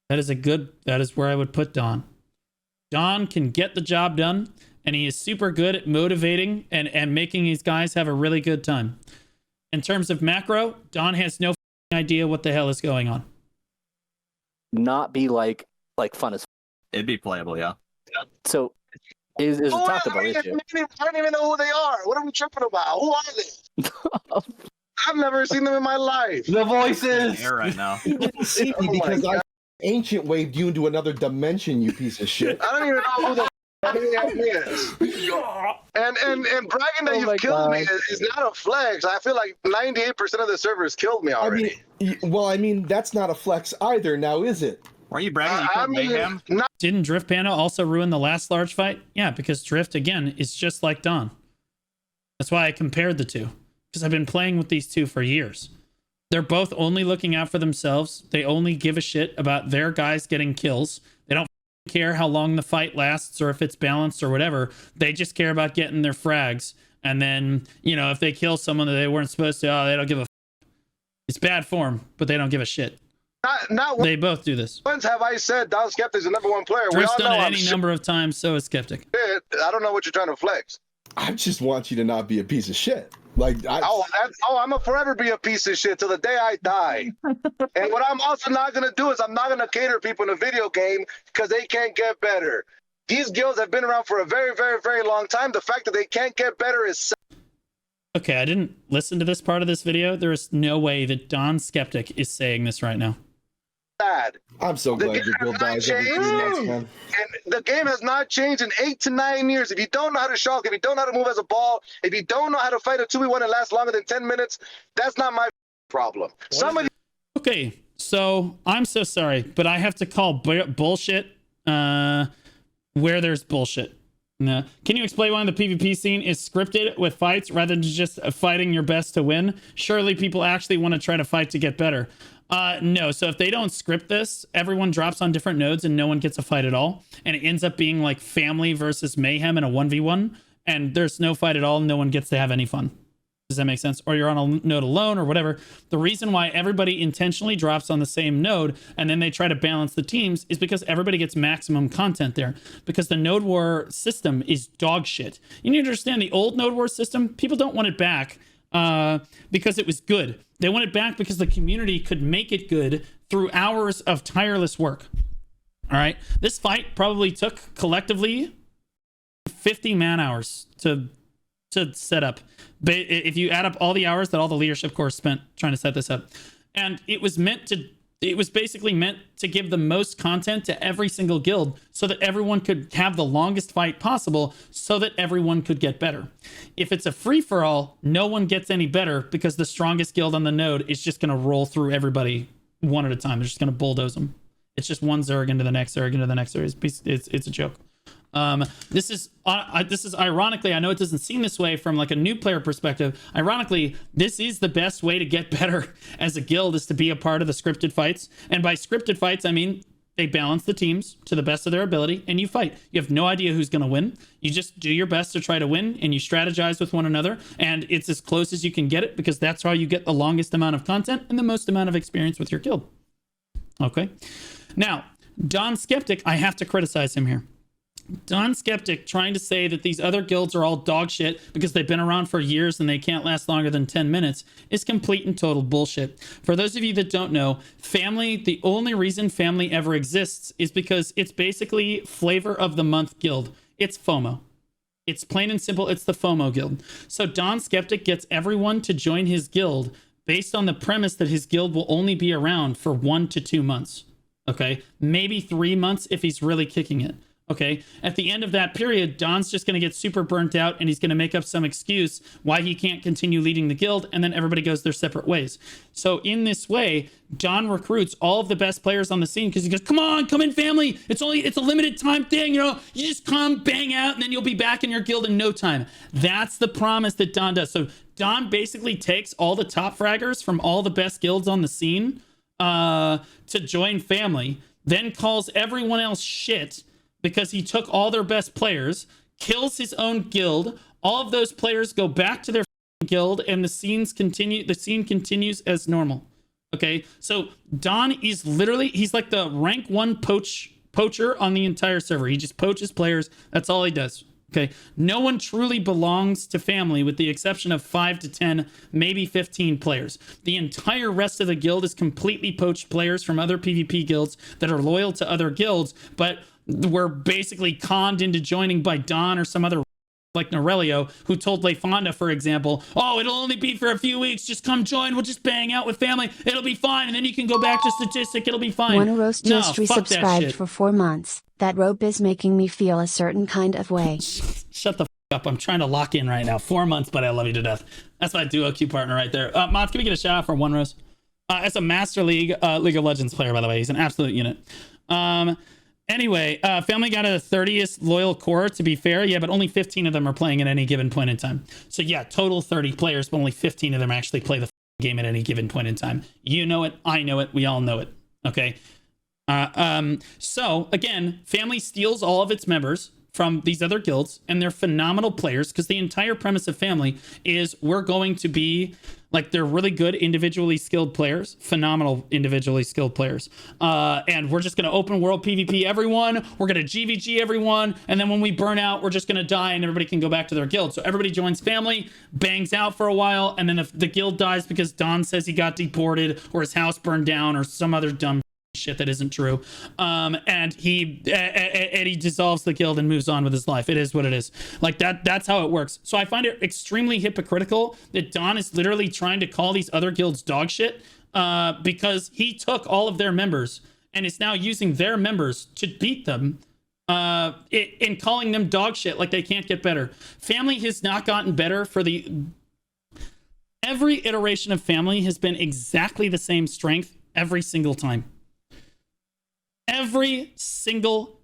That is where I would put Don. Don can get the job done, and he is super good at motivating and making these guys have a really good time. In terms of macro, Don has no idea what the hell is going on. Not be like fun as. It'd be playable, yeah. So, is a talkable issue. I don't even know who they are. What are we tripping about? Who are they? I've never seen them in my life. The voices. Here right now. You didn't see me because I ancient waved you into another dimension, you piece of shit. I don't even know who the is. And bragging that you've killed me is not a flex. I feel like 98% of the servers killed me already. I mean, that's not a flex either. Now, is it? Were you bragging you killed Mayhem? Didn't Drift Panda also ruin the last large fight? Yeah, because Drift, again, is just like Don. That's why I compared the two. Because I've been playing with these two for years. They're both only looking out for themselves. They only give a shit about their guys getting kills. They don't care how long the fight lasts or if it's balanced or whatever. They just care about getting their frags. And then, you know, if they kill someone that they weren't supposed to, they don't give a f. It's bad form, but they don't give a shit. They both do this. Once have I said Don Skeptic's the #1 player. Drift's we all done know it any number of times, so is Skeptic. I don't know what you're trying to flex. I just want you to not be a piece of shit. Like, I'm gonna forever be a piece of shit till the day I die. And what I'm also not gonna do is I'm not gonna cater people in a video game because they can't get better. These guilds have been around for a very, very, very long time. The fact that they can't get better is okay. I didn't listen to this part of this video. There is no way that Don Skeptic is saying this right now. sad. I'm so glad your guild dies every 3 months, man. And the game has not changed in 8 to 9 years. If you don't know how to shulk, if you don't know how to move as a ball, if you don't know how to fight a 2v1 and last longer than 10 minutes, that's not my problem. Okay, so I'm so sorry, but I have to call bullshit where there's bullshit. No. Can you explain why the PvP scene is scripted with fights rather than just fighting your best to win? Surely people actually want to try to fight to get better. No, so if they don't script this, everyone drops on different nodes and no one gets a fight at all. And it ends up being like family versus mayhem in a 1v1. And there's no fight at all. No one gets to have any fun. Does that make sense? Or you're on a node alone or whatever. The reason why everybody intentionally drops on the same node and then they try to balance the teams is because everybody gets maximum content there. Because the node war system is dog shit. You need to understand the old node war system, people don't want it back because it was good. They want it back because the community could make it good through hours of tireless work. All right. This fight probably took collectively 50 man hours to set up. But if you add up all the hours that all the leadership corps spent trying to set this up, and it was basically meant to give the most content to every single guild so that everyone could have the longest fight possible so that everyone could get better. If it's a free-for-all, no one gets any better because the strongest guild on the node is just going to roll through everybody one at a time. They're just going to bulldoze them. It's just one Zerg into the next Zerg into the next Zerg. It's a joke. This is ironically, I know it doesn't seem this way from like a new player perspective. Ironically, this is the best way to get better as a guild, is to be a part of the scripted fights. And by scripted fights, I mean they balance the teams to the best of their ability and you fight. You have no idea who's going to win. You just do your best to try to win and you strategize with one another. And it's as close as you can get it because that's how you get the longest amount of content and the most amount of experience with your guild. Okay. Now, Don Skeptic, I have to criticize him here. Don Skeptic trying to say that these other guilds are all dog shit because they've been around for years and they can't last longer than 10 minutes is complete and total bullshit. For those of you that don't know, family, the only reason family ever exists is because it's basically flavor of the month guild. It's FOMO. It's plain and simple. It's the FOMO guild. So Don Skeptic gets everyone to join his guild based on the premise that his guild will only be around for 1 to 2 months. Okay, maybe 3 months if he's really kicking it. Okay, at the end of that period, Don's just going to get super burnt out and he's going to make up some excuse why he can't continue leading the guild, and then everybody goes their separate ways. So in this way, Don recruits all of the best players on the scene because he goes, come on, come in, family. It's a limited time thing. You know, you just come, bang out, and then you'll be back in your guild in no time. That's the promise that Don does. So Don basically takes all the top fraggers from all the best guilds on the scene to join family, then calls everyone else shit because he took all their best players, kills his own guild. All of those players go back to their guild, and the scene continues as normal. Okay, so Don is literally, he's like the rank 1 poacher on the entire server. He just poaches players. That's all he does. Okay, no one truly belongs to family with the exception of 5 to 10, maybe 15 players. The entire rest of the guild is completely poached players from other PvP guilds that are loyal to other guilds, but were basically conned into joining by Don or some other like Norelio, who told Lefonda, for example, oh, it'll only be for a few weeks. Just come join. We'll just bang out with family. It'll be fine. And then you can go back to statistic. It'll be fine. One roast just resubscribed for 4 months. That rope is making me feel a certain kind of way. Shut the f up. I'm trying to lock in right now. 4 months, but I love you to death. That's my duo Q partner right there. Mods, can we get a shout out for One Roast? As a Master League, League of Legends player, by the way. He's an absolute unit. Anyway, family got a 30th loyal core, to be fair. Yeah, but only 15 of them are playing at any given point in time. So yeah, total 30 players, but only 15 of them actually play the game at any given point in time. You know it, I know it, we all know it. Okay. So again, family steals all of its members from these other guilds, and they're phenomenal players because the entire premise of family is we're going to be like, they're really good individually skilled players, phenomenal individually skilled players, and we're just going to open world PvP everyone, we're going to GVG everyone, and then when we burn out, we're just going to die and everybody can go back to their guild. So everybody joins family, bangs out for a while, and then if the guild dies because Don says he got deported or his house burned down or some other dumb shit that isn't true, and he dissolves the guild and moves on with his life. It is what it is. Like that's how it works. So I find it extremely hypocritical that Don is literally trying to call these other guilds dog shit because he took all of their members and is now using their members to beat them in calling them dog shit, like they can't get better. Family has not gotten better for every iteration of family has been exactly the same strength every single time. Every single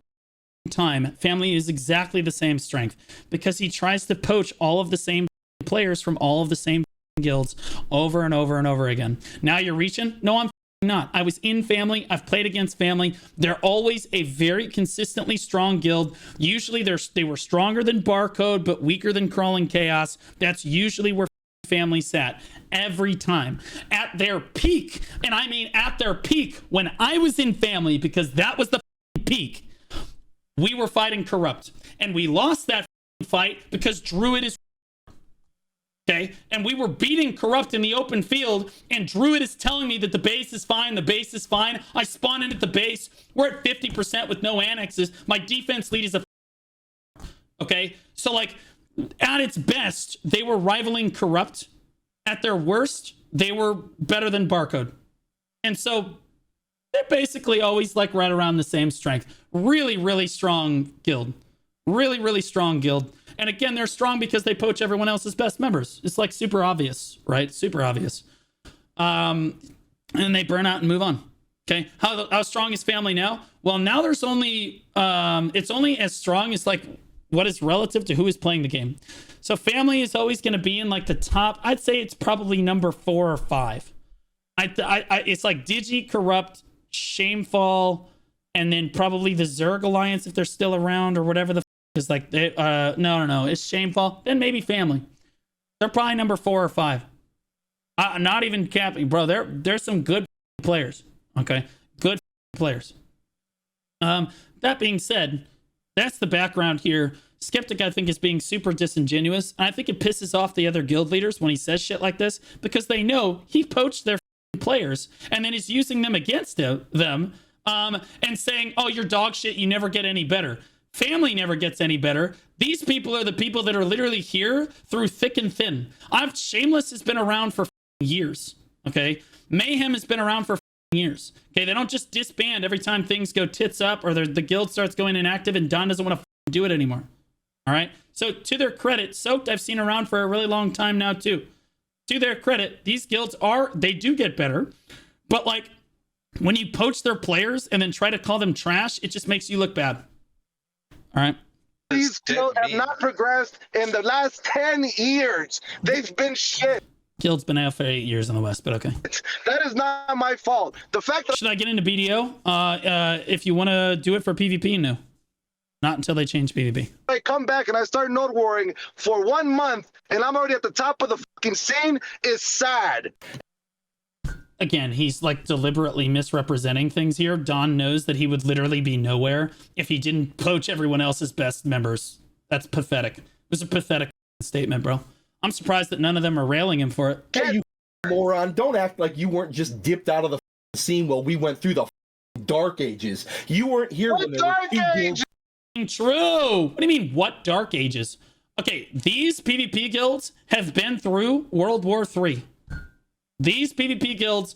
time, family is exactly the same strength because he tries to poach all of the same players from all of the same guilds over and over and over again. Now you're reaching? No, I'm not. I was in family. I've played against family. They're always a very consistently strong guild. Usually they were stronger than Barcode, but weaker than Crawling Chaos. That's usually where family sat every time at their peak. And I mean at their peak when I was in family, because that was the peak. We were fighting Corrupt and we lost that fight because Druid is okay, and we were beating Corrupt in the open field, and Druid is telling me that the base is fine, the base is fine. I spawn in at the base, we're at 50% with no annexes, my defense lead is a okay. So like, at its best, they were rivaling Corrupt. At their worst, they were better than Barcode. And so they're basically always like right around the same strength. Really, really strong guild. Really, really strong guild. And again, they're strong because they poach everyone else's best members. It's like super obvious, right? Super obvious. And they burn out and move on. Okay. How strong is family now? Well, now there's only, it's only as strong as like what is relative to who is playing the game. So family is always going to be in like the top. I'd say it's probably number 4 or 5. It's like Digi, Corrupt, Shamefall, and then probably the Zerg Alliance if they're still around or whatever the is like. They, no. It's Shamefall. Then maybe family. They're probably number 4 or 5. Not even capping, bro. There's some good players. Okay, good players. That being said, that's the background here. Skeptic, I think, is being super disingenuous. And I think it pisses off the other guild leaders when he says shit like this because they know he poached their players and then is using them against them and saying, oh, you're dog shit. You never get any better. Family never gets any better. These people are the people that are literally here through thick and thin. Shameless has been around for years. Okay. Mayhem has been around for years. Okay. They don't just disband every time things go tits up or the guild starts going inactive and Don doesn't want to do it anymore. All right. So to their credit, Soaked I've seen around for a really long time now too. To their credit, these guilds they do get better. But like when you poach their players and then try to call them trash, it just makes you look bad. All right. These guilds have not progressed in the last 10 years. They've been shit. Guild's been out for 8 years in the West, but okay. That is not my fault. The fact that should I get into BDO? If you want to do it for PvP, no. Not until they change PvP. I come back and I start node warring for 1 month and I'm already at the top of the fucking scene is sad. Again, he's like deliberately misrepresenting things here. Don knows that he would literally be nowhere if he didn't poach everyone else's best members. That's pathetic. It was a pathetic statement, bro. I'm surprised that none of them are railing him for it. Hey, you moron. Don't act like you weren't just dipped out of the scene while we went through the dark ages. You weren't here when there were 2 guilds. True. What do you mean, what dark ages? Okay, these PvP guilds have been through World War III. These PvP guilds,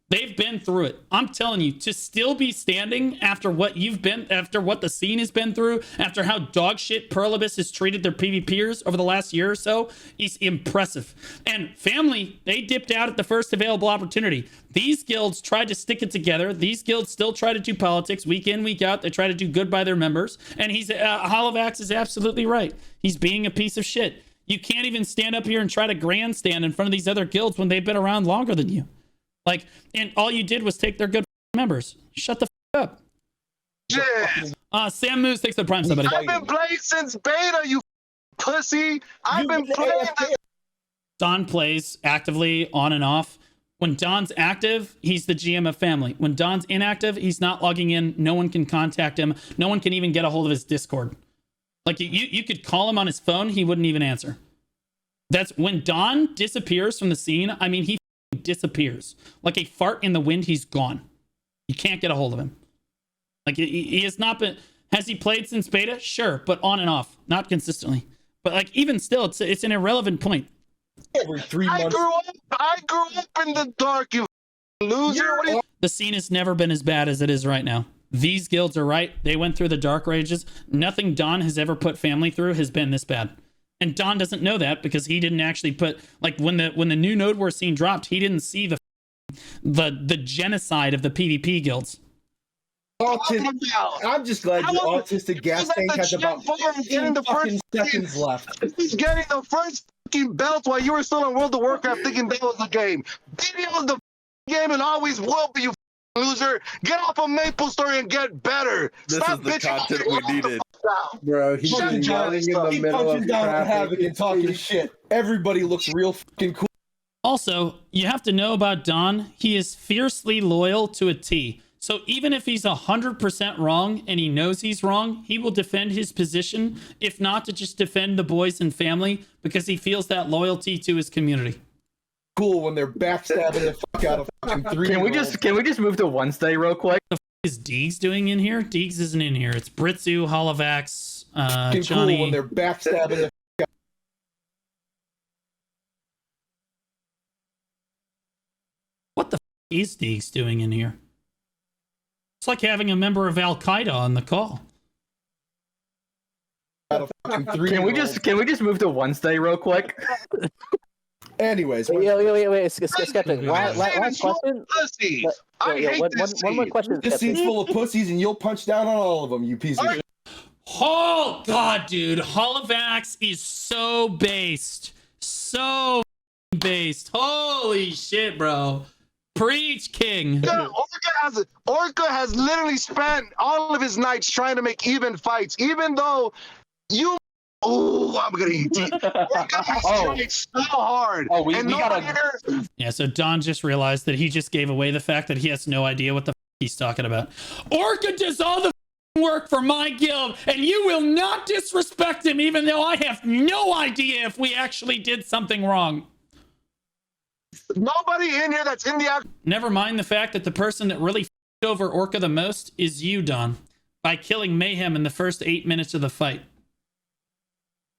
they've been through it. I'm telling you, to still be standing after what the scene has been through, after how dog shit Perlibus has treated their PvPers over the last year or so, is impressive. And Family, they dipped out at the first available opportunity. These guilds tried to stick it together. These guilds still try to do politics week in, week out. They try to do good by their members. And Holovax is absolutely right. He's being a piece of shit. You can't even stand up here and try to grandstand in front of these other guilds when they've been around longer than you. Like, and all you did was take their good members. Shut the up. Yeah. Sam Moose, thanks for the prime, somebody. I've been playing since beta, you pussy. I've been playing. Don plays actively on and off. When Don's active, he's the GM of Family. When Don's inactive, he's not logging in. No one can contact him. No one can even get a hold of his Discord. Like, you could call him on his phone, he wouldn't even answer. That's when Don disappears from the scene. I mean, he disappears. Like a fart in the wind, he's gone. You can't get a hold of him. Like, he has not been... Has he played since beta? Sure, but on and off. Not consistently. But, like, even still, it's an irrelevant point. Every 3 months... I grew up in the dark, you loser. The scene has never been as bad as it is right now. These guilds are right. They went through the dark rages. Nothing Don has ever put Family through has been this bad. And Don doesn't know that because he didn't actually put, like, when the new Node War scene dropped, he didn't see the genocide of the PvP guilds. I'm just glad your autistic gas tank has about 15 fucking seconds left. He's getting the first fucking belt while you were still in World of Warcraft thinking that was the game. BDO is the game and always will be, you loser. Get off of Maple Story and get better. Stop is the content we needed. Bro, he's just yelling in the middle of traffic and talking shit. Everybody looks real fucking cool. Also, you have to know about Don. He is fiercely loyal to a T. So even if he's 100% wrong and he knows he's wrong, he will defend his position, if not to just defend the boys and Family, because he feels that loyalty to his community. Cool when they're backstabbing the fuck out of fucking 3. Can we just move to Wednesday real quick? What the is Deegs doing in here? Deegs isn't in here. It's Britzu, Holovax, Johnny. Cool when they're backstabbing the fuck out. What the is Deegs doing in here? It's like having a member of Al Qaeda on the call. Can we just move to Wednesday real quick? Anyways, wait, Skeptic. Last question. One more question. This scene's full of pussies, and you'll punch down on all of them, you piece of shit. Oh god, dude, Holovax is so based, Holy shit, bro. Preach, King. Orca has literally spent all of his nights trying to make even fights, even though you. Oh, I'm gonna eat. Orca so hard. Oh, we gotta. Yeah, so Don just realized that he just gave away the fact that he has no idea what the he's talking about. Orca does all the work for my guild, and you will not disrespect him, even though I have no idea if we actually did something wrong. Nobody in here that's in the... Never mind the fact that the person that really over Orca the most is you, Don. by killing Mayhem in the first 8 minutes of the fight.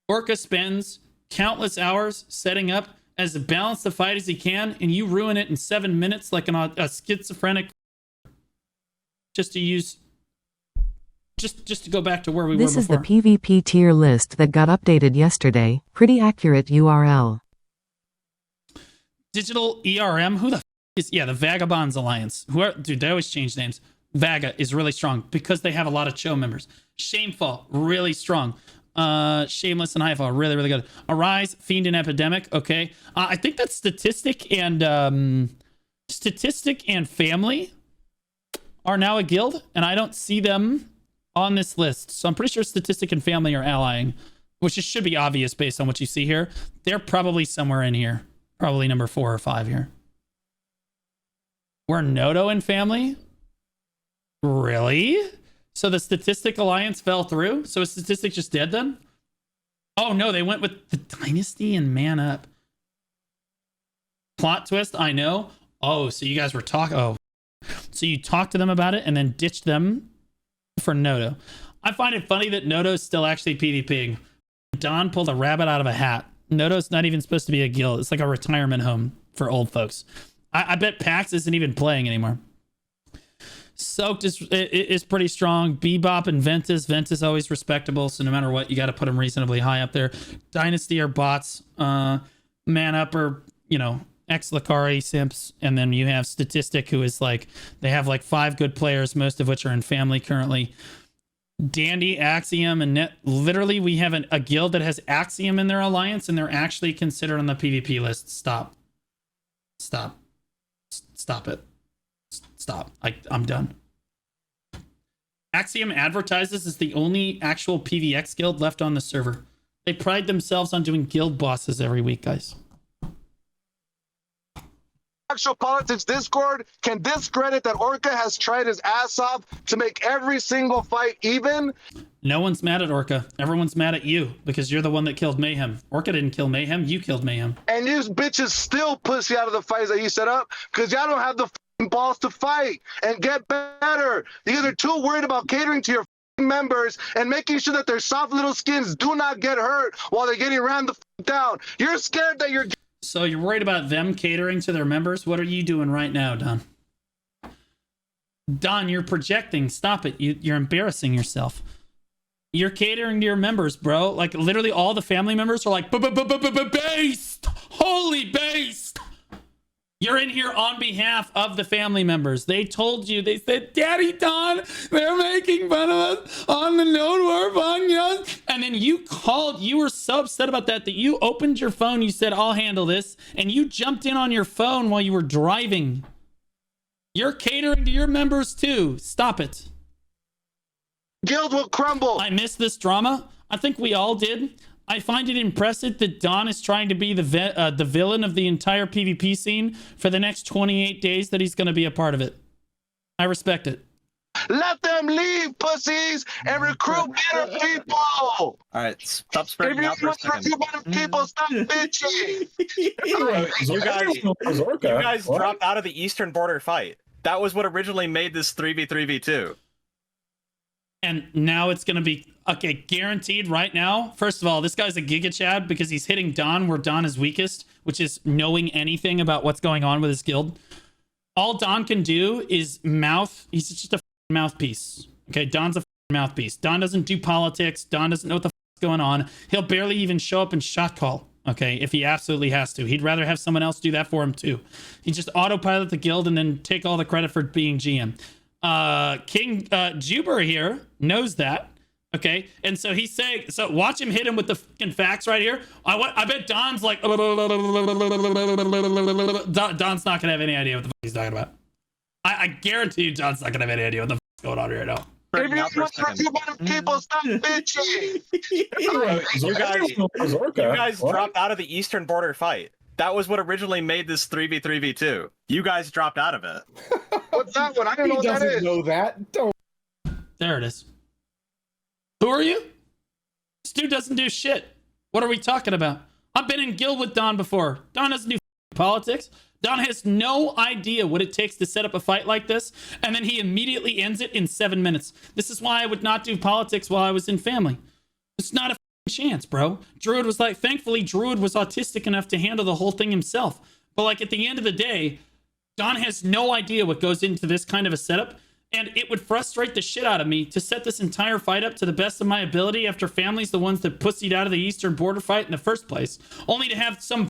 Orca spends countless hours setting up as balanced the fight as he can, and you ruin it in 7 minutes like a schizophrenic. Just to go back to where we were before. This is the PvP tier list that got updated yesterday. Pretty accurate URL. Digital ERM. Who the is? Yeah, the Vagabonds Alliance. Dude, they always change names. Vaga is really strong because they have a lot of Cho members. Shamefall, really strong. Shameless and Highfall, really, really good. Arise, Fiend and Epidemic. Okay. I think that Statistic and Family are now a guild, and I don't see them on this list. So I'm pretty sure Statistic and Family are allying, which should be obvious based on what you see here. They're probably somewhere in here. Probably number 4 or 5 here. We're Noto and Family? Really? So the Statistic Alliance fell through? So is Statistic just dead then? Oh no, they went with the Dynasty and Man Up. Plot twist, I know. Oh, so you guys were talking. Oh. So you talked to them about it and then ditched them for Noto. I find it funny that Noto's still actually PvPing. Don pulled a rabbit out of a hat. Noto's not even supposed to be a guild. It's like a retirement home for old folks. I bet Pax isn't even playing anymore. Soaked is pretty strong. Bebop and Ventus. Ventus always respectable, so no matter what, you got to put them reasonably high up there. Dynasty are bots. Man Up are, ex-Lakari simps, and then you have Statistic, who is like, they have like 5 good players, most of which are in Family currently. Dandy, Axiom, and Net. Literally, we have a guild that has Axiom in their alliance, and they're actually considered on the PvP list. Stop it. Stop. I'm done. Axiom advertises as the only actual PvX guild left on the server. They pride themselves on doing guild bosses every week, guys. Actual Politics Discord can discredit that Orca has tried his ass off to make every single fight even. No one's mad at Orca. Everyone's mad at you because you're the one that killed Mayhem. Orca didn't kill Mayhem. You killed Mayhem. And you bitches still pussy out of the fights that he set up because y'all don't have the balls to fight and get better. You guys are too worried about catering to your members and making sure that their soft little skins do not get hurt while they're getting ran the down. You're scared that you're... So you're worried about them catering to their members? What are you doing right now, Don? Don, you're projecting. Stop it. You're embarrassing yourself. You're catering to your members, bro. Like, literally all the family members are like, based! Holy based! You're in here on behalf of the family members. They told you, they said, Daddy Don, they're making fun of us on the Node War podcast. And then you called, you were so upset about that you opened your phone, you said, I'll handle this. And you jumped in on your phone while you were driving. You're catering to your members too. Stop it. Guild will crumble. I missed this drama. I think we all did. I find it impressive that Don is trying to be the villain of the entire PvP scene for the next 28 days that he's going to be a part of it. I respect it. Let them leave, pussies, and recruit better people. All right, stop spreading out for a second. People, stop bitching. You guys dropped out of the Eastern Border fight. That was what originally made this 3v3v2. And now it's going to be, okay, guaranteed right now. First of all, this guy's a Giga Chad because he's hitting Don where Don is weakest, which is knowing anything about what's going on with his guild. All Don can do is mouth. He's just a mouthpiece. Okay, Don's a mouthpiece. Don doesn't do politics. Don doesn't know what the is going on. He'll barely even show up and shot call. Okay, if he absolutely has to. He'd rather have someone else do that for him too. He just autopilot the guild and then take all the credit for being GM. King Juber here knows that. Okay, and so he's saying, so watch him hit him with the fucking facts right here. I bet Don's like, Don's not gonna have any idea what the fuck he's talking about. I guarantee you Don's not gonna have any idea what the fuck is going on right now. People, stop bitching. You guys dropped out of the Eastern Border fight. That was what originally made this 3v3v2. You guys dropped out of it. What's that one? I don't know what that is. Know that. Don't. There it is. Who are you? This dude doesn't do shit. What are we talking about? I've been in guild with Don before. Don doesn't do politics. Don has no idea what it takes to set up a fight like this, and then he immediately ends it in 7 minutes. This is why I would not do politics while I was in family. It's not a chance, bro. Druid was like, thankfully, Druid was autistic enough to handle the whole thing himself. But like at the end of the day, Don has no idea what goes into this kind of a setup, and it would frustrate the shit out of me to set this entire fight up to the best of my ability after family's the ones that pussied out of the Eastern border fight in the first place, only to have some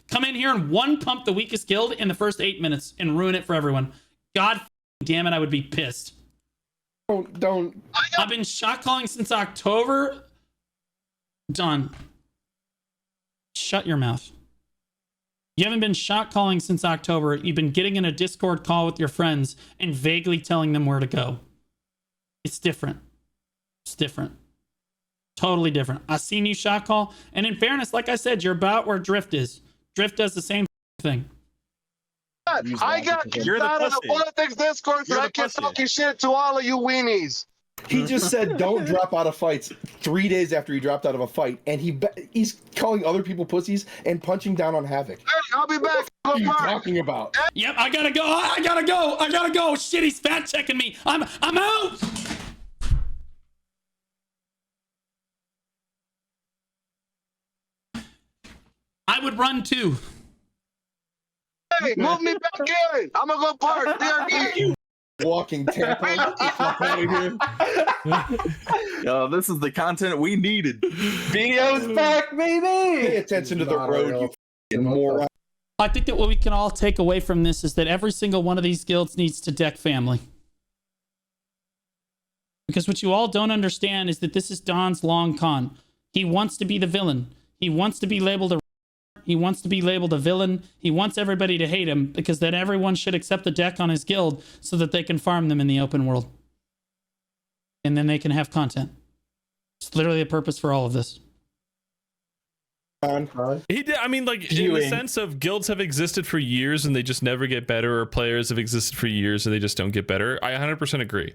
come in here and one pump the weakest guild in the first 8 minutes and ruin it for everyone. God damn it, I would be pissed. Don't. I've been shot calling since October. Don, shut your mouth. You haven't been shot calling since October. You've been getting in a Discord call with your friends and vaguely telling them where to go. It's different. It's different. Totally different. I seen you shot call, and in fairness, like I said, you're about where Drift is. Drift does the same thing. I got kicked out of the politics Discord so I kept talking shit to all of you weenies. He just said don't drop out of fights 3 days after he dropped out of a fight, and he's calling other people pussies and punching down on Havoc. Hey, I'll be back. What are you talking about? Yep, I gotta go. I gotta go. I gotta go. Shit, he's fat checking me. I'm out. I would run too. Hey, move me back in. I'm gonna go park. DRB. Walking tampon. Out of here. Yo, this is the content we needed. BDO's back, baby. Pay attention to the road, you moron. I think that what we can all take away from this is that every single one of these guilds needs to deck family. Because what you all don't understand is that this is Don's long con. He wants to be the villain. He wants to be labeled a He wants to be labeled a villain. He wants everybody to hate him because then everyone should accept the deck on his guild so that they can farm them in the open world. And then they can have content. It's literally the purpose for all of this. He did. I mean, like in the sense of guilds have existed for years and they just never get better, or players have existed for years and they just don't get better. I 100% agree,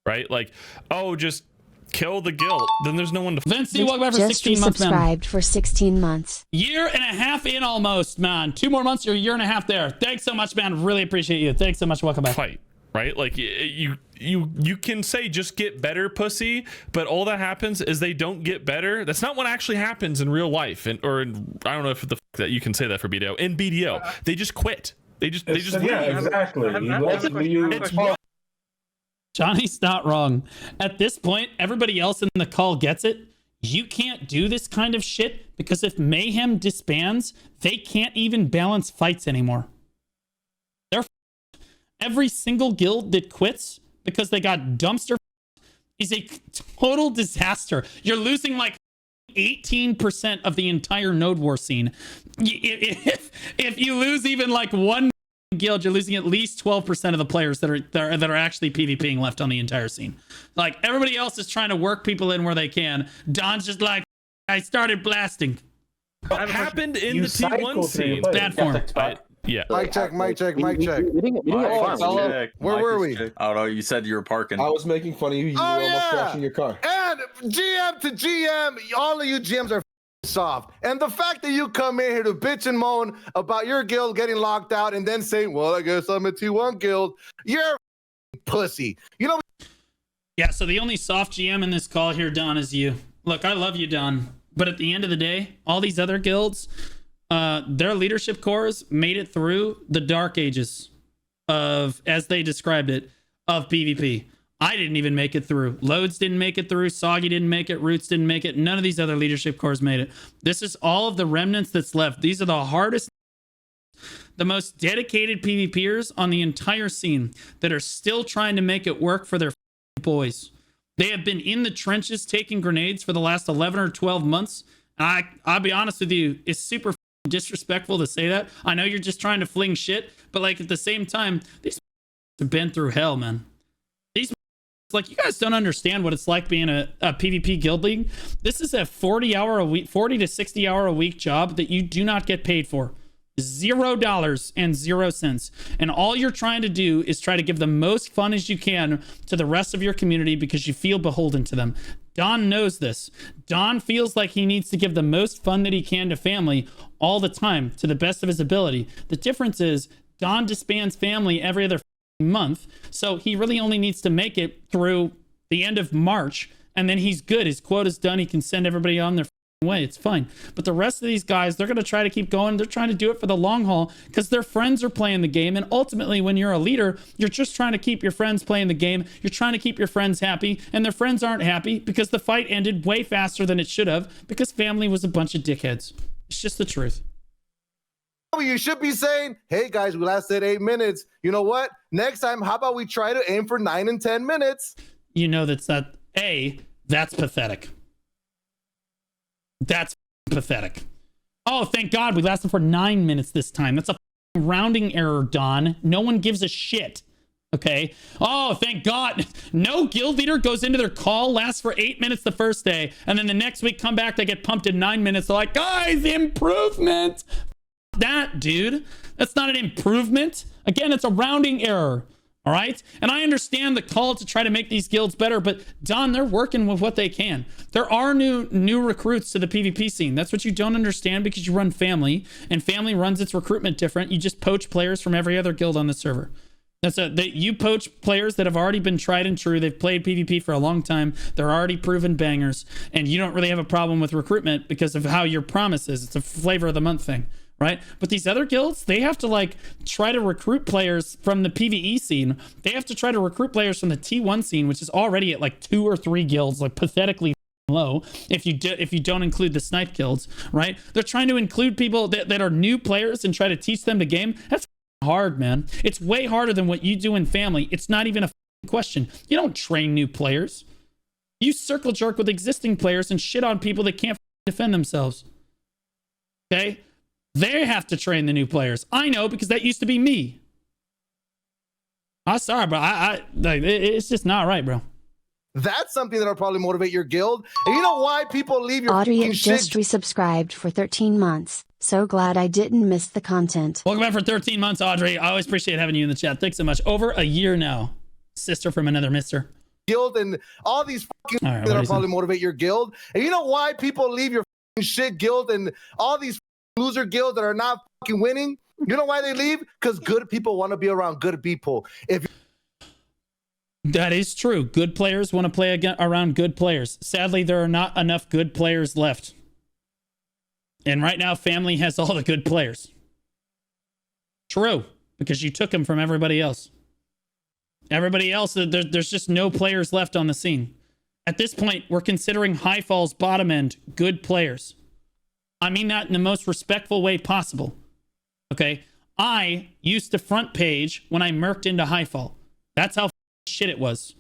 right? Like, oh, just kill the guild. Then there's no one to. Vinci, welcome back for 16 months, man. Subscribed for 16 months. Year and a half in almost, man. 2 more months, you're a year and a half there. Thanks so much, man. Really appreciate you. Thanks so much. Welcome back. Fight, right? Like you can say just get better, pussy, but all that happens is they don't get better. That's not what actually happens in real life, I don't know if that you can say that for BDO. In BDO, they just quit. They just yeah, leave. exactly. Johnny's not wrong. At this point, everybody else in the call gets it. You can't do this kind of shit because if Mayhem disbands, they can't even balance fights anymore. They're every single guild that quits because they got dumpster is a total disaster. You're losing like 18% of the entire Node War scene. If you lose even like one guild, you're losing at least 12% of the players that are actually PvPing left on the entire scene. Like everybody else is trying to work people in where they can. Don's just like, I started blasting. What happened in the T1 scene? Bad form. Yeah. Mic check, mic check, mic check. Where were we? I don't know. You said you were parking. I was making fun of you. You were almost crashing your car. And GM to GM, all of you GMs are soft. And the fact that you come in here to bitch and moan about your guild getting locked out and then saying, well, I guess I'm a T1 guild, you're a pussy. You know? Yeah, so the only soft GM in this call here, Don, is you. Look, I love you, Don. But at the end of the day, all these other guilds, their leadership cores made it through the dark ages of, as they described it, of PvP. I didn't even make it through. Loads didn't make it through. Soggy didn't make it. Roots didn't make it. None of these other leadership cores made it. This is all of the remnants that's left. These are the hardest, the most dedicated PvPers on the entire scene that are still trying to make it work for their boys. They have been in the trenches taking grenades for the last 11 or 12 months. I'll be honest with you, it's super disrespectful to say that. I know you're just trying to fling shit, but like at the same time, these have been through hell, man. These, like, you guys don't understand what it's like being a PvP guild league. This is a 40 to 60 hour a week job that you do not get paid for. $0 and 0 cents. And all you're trying to do is try to give the most fun as you can to the rest of your community because you feel beholden to them. Don knows this. Don feels like he needs to give the most fun that he can to family all the time to the best of his ability. The difference is Don disbands family every other month, so he really only needs to make it through the end of March, and then he's good. His quota's done. He can send everybody on their way. It's fine. But the rest of these guys, they're going to try to keep going. They're trying to do it for the long haul because their friends are playing the game. And ultimately, when you're a leader, you're just trying to keep your friends playing the game. You're trying to keep your friends happy, and their friends aren't happy because the fight ended way faster than it should have because family was a bunch of dickheads. It's just the truth. You should be saying, hey guys, we lasted 8 minutes. You know what? Next time, how about we try to aim for 9 and 10 minutes? You know that's pathetic. That's pathetic. Oh, thank God we lasted for 9 minutes this time. That's a rounding error, Don. No one gives a shit. Okay. Oh, thank God. No guild leader goes into their call, lasts for 8 minutes the first day, and then the next week come back, they get pumped in 9 minutes. They're like, guys, improvement. That, dude. That's not an improvement. Again, it's a rounding error. All right. And I understand the call to try to make these guilds better, but Don, they're working with what they can. There are new recruits to the PvP scene. That's what you don't understand because you run family, and family runs its recruitment different. You just poach players from every other guild on the server. You poach players that have already been tried and true. They've played PvP for a long time. They're already proven bangers, and you don't really have a problem with recruitment because of how your promise is. It's a flavor of the month thing. Right? But these other guilds, they have to like try to recruit players from the PvE scene. They have to try to recruit players from the T1 scene, which is already at like 2 or 3 guilds, like pathetically low if you don't include the snipe guilds, right? They're trying to include people that are new players and try to teach them the game. That's hard, man. It's way harder than what you do in family. It's not even a question. You don't train new players. You circle jerk with existing players and shit on people that can't defend themselves. Okay? They have to train the new players. I know because that used to be me. I'm sorry, bro. It's just not right, bro. That's something that'll probably motivate your guild. And you know why people leave your Audrey fucking shit? just resubscribed for 13 months. So glad I didn't miss the content. Welcome back for 13 months, Audrey. I always appreciate having you in the chat. Thanks so much. Over a year now. Sister from another mister. Guild and all these fucking that'll probably motivate your guild. And you know why people leave your fucking shit guild and all these loser guilds that are not fucking winning? You know why they leave? Because good people want to be around good people. That is true. Good players want to play around good players. Sadly, there are not enough good players left. And right now, family has all the good players. True, because you took them from everybody else. Everybody else, there's just no players left on the scene. At this point, we're considering High Fall's bottom end good players. I mean that in the most respectful way possible. Okay? I used to front page when I merked into Highfall. That's how shit it was.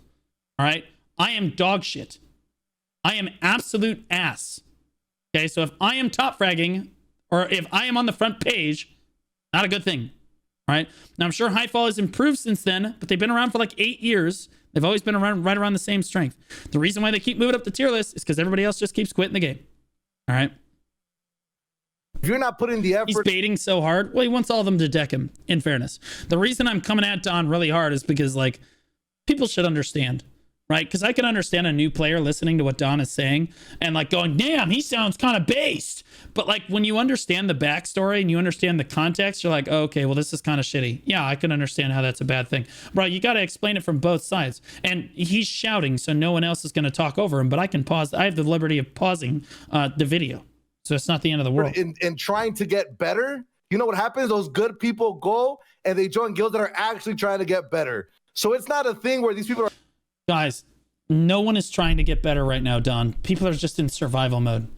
All right? I am dog shit. I am absolute ass. Okay? So if I am top fragging, or if I am on the front page, not a good thing. All right? Now, I'm sure Highfall has improved since then, but they've been around for like 8 years. They've always been around right around the same strength. The reason why they keep moving up the tier list is because everybody else just keeps quitting the game. All right? If you're not putting the effort... He's baiting so hard. Well, he wants all of them to deck him, in fairness. The reason I'm coming at Don really hard is because, like, people should understand, right? Because I can understand a new player listening to what Don is saying and, like, going, damn, he sounds kind of based. But, like, when you understand the backstory and you understand the context, you're like, oh, okay, well, this is kind of shitty. Yeah, I can understand how that's a bad thing. Bro, you got to explain it from both sides. And he's shouting, so no one else is going to talk over him. But I can pause. I have the liberty of pausing the video. So it's not the end of the world. In trying to get better, you know what happens? Those good people go and they join guilds that are actually trying to get better. So it's not a thing where these people are... Guys, no one is trying to get better right now, Don. People are just in survival mode.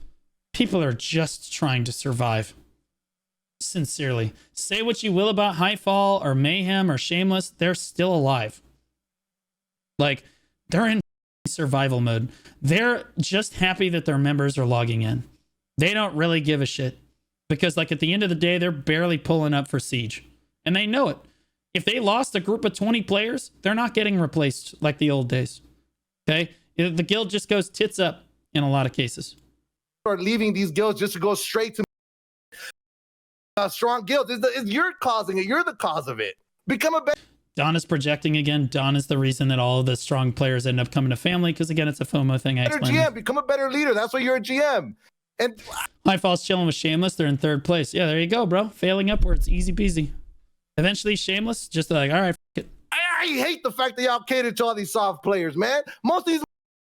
People are just trying to survive. Sincerely. Say what you will about Highfall or Mayhem or Shameless, they're still alive. Like, they're in survival mode. They're just happy that their members are logging in. They don't really give a shit because, like, at the end of the day, they're barely pulling up for Siege, and they know it. If they lost a group of 20 players, they're not getting replaced like the old days. Okay, the guild just goes tits up in a lot of cases. Are leaving these guilds just to go straight to strong guilds. You're causing it. You're the cause of it. Become a better. Don is projecting again. Don is the reason that all of the strong players end up coming to family because, again, it's a FOMO thing. I Better explained. GM, become a better leader. That's why you're a GM. And High Falls chilling with Shameless. They're in 3rd place. Yeah, there you go, bro. Failing upwards. Easy peasy. Eventually, Shameless, just like, all right, f it. I hate the fact that y'all cater to all these soft players, man. Most of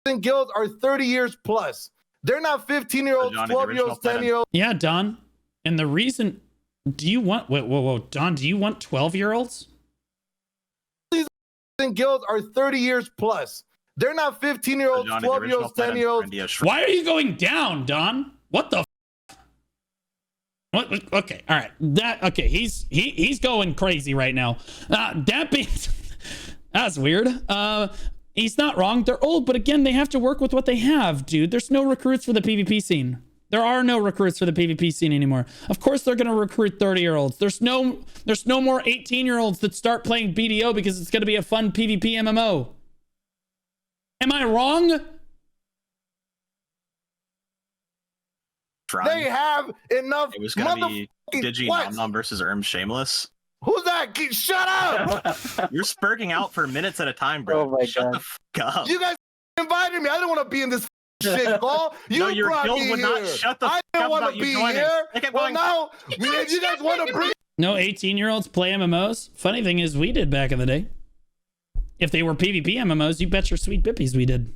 these guilds are 30 years plus. They're not 15-year-olds, 12-year-olds, 10-year-olds. Yeah, Don. And the reason, do you want, whoa, Don, do you want 12-year-olds? These guilds are 30 years plus. They're not 15-year-olds, 12-year-olds, 10-years. Why are you going down, Don? What the What? Okay, all right. Okay, he's going crazy right now. That being, that's weird. He's not wrong. They're old, but again, they have to work with what they have, dude. There's no recruits for the PvP scene. There are no recruits for the PvP scene anymore. Of course, they're going to recruit 30-year-olds. There's no more 18-year-olds that start playing BDO because it's going to be a fun PvP MMO. Am I wrong? They have enough. It was going to be Digi Nom versus Shameless. Who's that? Shut up! You're spurting out for minutes at a time, bro. Oh my Shut God. the fuck up. You guys invited me. I didn't want to be in this shit, Paul. You No, your brought guild me would here. not shut the I fuck didn't up want about to you be joining. here. They kept Well, going, now you guys want to bring. No 18-year-olds play MMOs? Funny thing is, we did back in the day. If they were PvP MMOs, you bet your sweet bippies we did.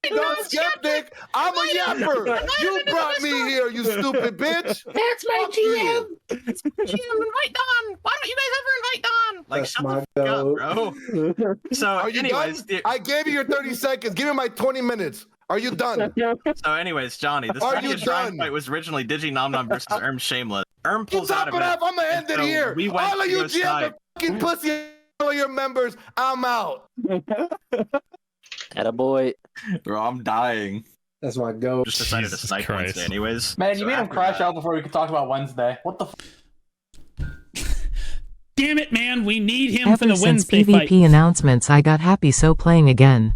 Don't skeptic. I'm a yapper. You brought me here, you stupid bitch. That's my GM. That's my GM. Invite Don. Why don't you guys ever invite Don? Like, shut the fuck up, bro. So, Are you anyways, done? I gave you your 30 seconds. Give me my 20 minutes. Are you done? So, anyways, Johnny, this Are you Shrine done? fight was originally Digi Nom Nom versus Shameless. pulls Top out of it it. up. I'm gonna end it So here. we went All of to you go GM snipe. are fucking pussy. All of your members. I'm out. Attaboy. Bro, I'm dying. That's my go. Just decided to snipe Wednesday anyways. Man, you So made him after crash that- out before we could talk about Wednesday. What the Damn it, man. We need him for Ever the since Wednesday PvP fight. announcements I got happy so playing again.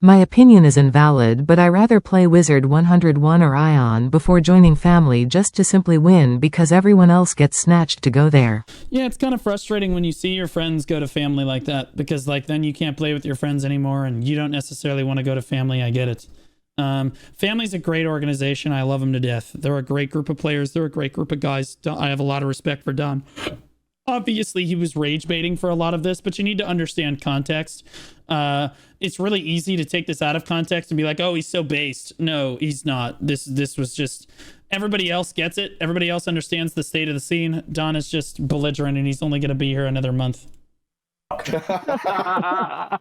My opinion is invalid, but I rather play Wizard 101 or Ion before joining family just to simply win because everyone else gets snatched to go there. Yeah, it's kind of frustrating when you see your friends go to family like that because like then you can't play with your friends anymore and you don't necessarily want to go to family. I get it. Family's a great organization. I love them to death. They're a great group of players. They're a great group of guys. I have a lot of respect for Don. Obviously, he was rage baiting for a lot of this, but you need to understand context. It's really easy to take this out of context and be like, oh, he's so based. No, he's not. This was just... Everybody else gets it. Everybody else understands the state of the scene. Don is just belligerent, and he's only going to be here another month. I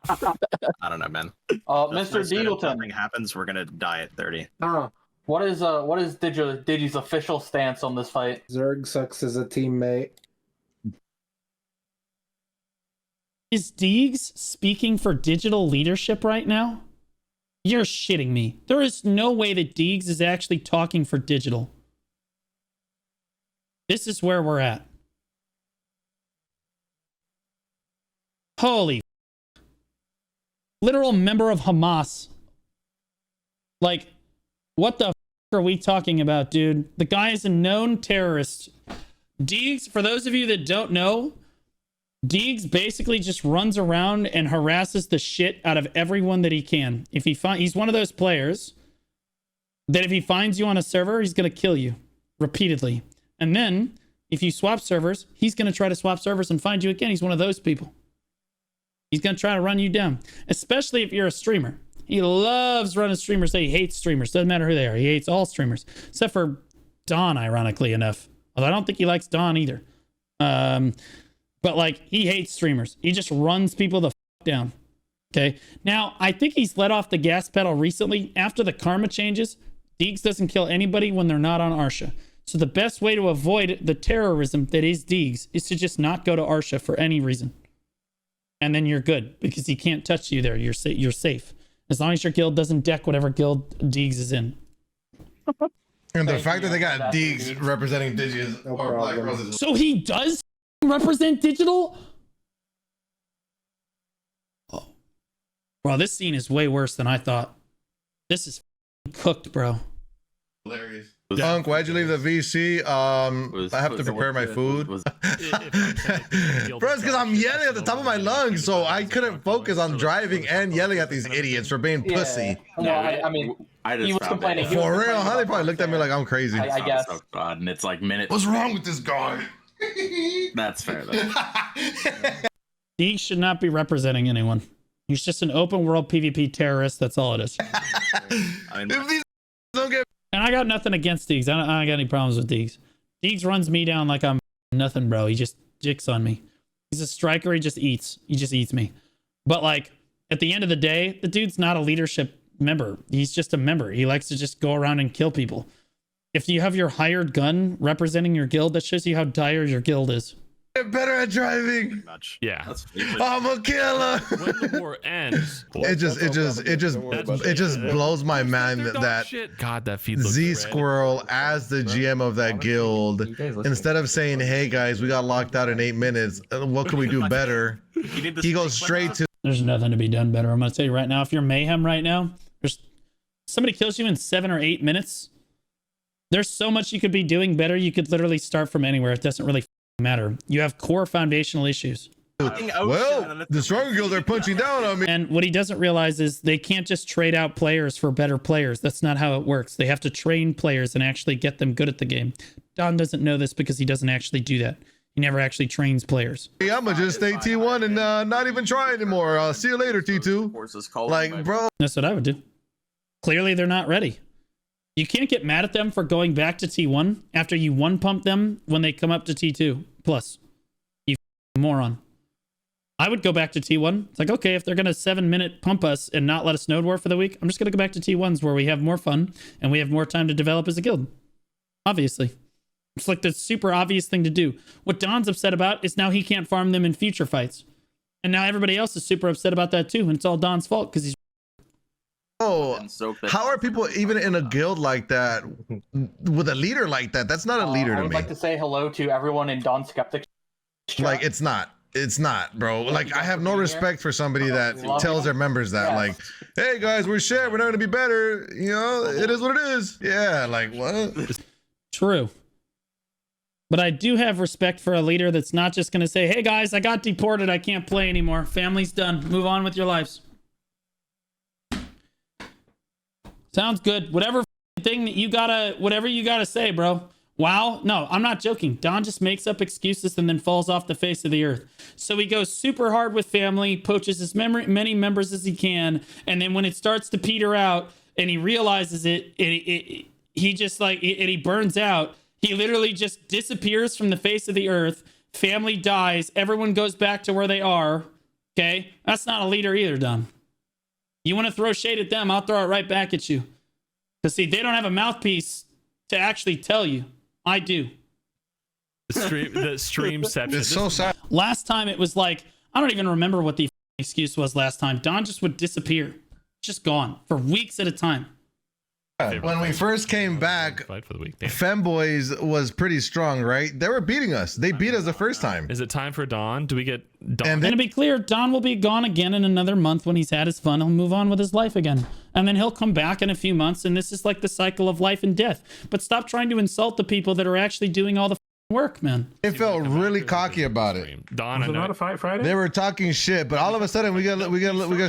don't know, man. Mr. If Deagleton. something happens, we're gonna die at 30. What is Digi's official stance on this fight? Zerg sucks as a teammate. Is Deegs speaking for digital leadership right now? You're shitting me. There is no way that Deegs is actually talking for digital. This is where we're at. Holy literal member of Hamas. Like, what the are we talking about, dude? The guy is a known terrorist. Deegs, for those of you that don't know, Deegs basically just runs around and harasses the shit out of everyone that he can. If he he's one of those players that if he finds you on a server, he's going to kill you repeatedly. And then if you swap servers, he's going to try to swap servers and find you again. He's one of those people. He's going to try to run you down, especially if you're a streamer. He loves running streamers. He hates streamers. Doesn't matter who they are. He hates all streamers, except for Don, ironically enough. Although I don't think he likes Don either. But like, he hates streamers. He just runs people the f down. Okay. Now, I think he's let off the gas pedal recently. After the karma changes, Deegs doesn't kill anybody when they're not on Arsha. So the best way to avoid the terrorism that is Deegs is to just not go to Arsha for any reason. And then you're good because he can't touch you there. You're safe. As long as your guild doesn't deck whatever guild Deegs is in. And the fact that they got Deegs representing Digis or Black Roses. So he does represent digital? Oh. Bro, this scene is way worse than I thought. This is cooked, bro. Hilarious. Unc, why'd you leave the VC? I have to prepare my food. Bro, it's because I'm yelling at the top of my lungs, so I couldn't focus on driving and yelling at these idiots for being pussy. Yeah, I mean, he was complaining. He was For real, complaining huh? They probably looked at me like I'm crazy. I guess. So God, and it's like minute. What's wrong with this guy? That's fair though. He should not be representing anyone. He's just an open world PvP terrorist. That's all it is. I mean, If these don't get And I got nothing against Deegs. I don't got any problems with Deegs. Deegs runs me down like I'm nothing, bro. He just jicks on me. He's a striker. He just eats. He just eats me. But like at the end of the day, the dude's not a leadership member. He's just a member. He likes to just go around and kill people. If you have your hired gun representing your guild, that shows you how dire your guild is. Get better at driving. Yeah. I'm a killer. When the war ends, It just blows my mind that shit. God, that feed looks Z red. Squirrel, as the GM of that guild, instead of saying, "Hey guys, we got locked out in 8 minutes. What can we do better?" He goes straight to. There's nothing to be done better. I'm gonna tell you right now. If you're mayhem right now, there's somebody kills you in 7 or 8 minutes. There's so much you could be doing better. You could literally start from anywhere. It doesn't really matter. You have core foundational issues. Well, the stronger guilds are punching down on me. And what he doesn't realize is they can't just trade out players for better players. That's not how it works. They have to train players and actually get them good at the game. Don doesn't know this because he doesn't actually do that. He never actually trains players. Hey, I'm gonna just stay T1 and not even try anymore. I'll see you later, T2. Like, bro. That's what I would do. Clearly, they're not ready. You can't get mad at them for going back to T1 after you one pump them when they come up to T2 plus. You moron. I would go back to T1. It's like, okay, if they're going to 7-minute pump us and not let us node war for the week, I'm just going to go back to T1s where we have more fun and we have more time to develop as a guild. Obviously. It's like the super obvious thing to do. What Don's upset about is now he can't farm them in future fights. And now everybody else is super upset about that too. And it's all Don's fault because he's... Oh, how are people even in a guild like that with a leader like that? That's not a leader I to would me. like to say hello to everyone in Don Skeptic. Like, it's not, bro. Like, I have no respect for somebody that tells their members that, like, hey guys, we're shit. We're not gonna be better. You know, it is what it is. Yeah, like what? True. But I do have respect for a leader that's not just gonna say, hey guys, I got deported. I can't play anymore. Family's done. Move on with your lives. Sounds good. Whatever thing that whatever you gotta say, bro. Wow. No, I'm not joking. Don just makes up excuses and then falls off the face of the earth. So he goes super hard with family, poaches as many members as he can, and then when it starts to peter out and he realizes he just like, and he burns out, he literally just disappears from the face of the earth. Family dies. Everyone goes back to where they are. Okay? That's not a leader either, Don. You want to throw shade at them, I'll throw it right back at you. Because, see, they don't have a mouthpiece to actually tell you. I do. The streamception. It's so sad. Last time it was like, I don't even remember what the excuse was last time. Don just would disappear. Just gone for weeks at a time. When we first came back, Fight for the week. Femboys was pretty strong, right? They were beating us. They beat us the first time. Is it time for Don? Do we get Don? And to be clear, Don will be gone again in another month when he's had his fun. He'll move on with his life again. And then he'll come back in a few months, and this is like the cycle of life and death. But stop trying to insult the people that are actually doing all the work, man. They felt really cocky about it. Don, Was it not a fight Friday? They were talking shit, but all of a sudden we got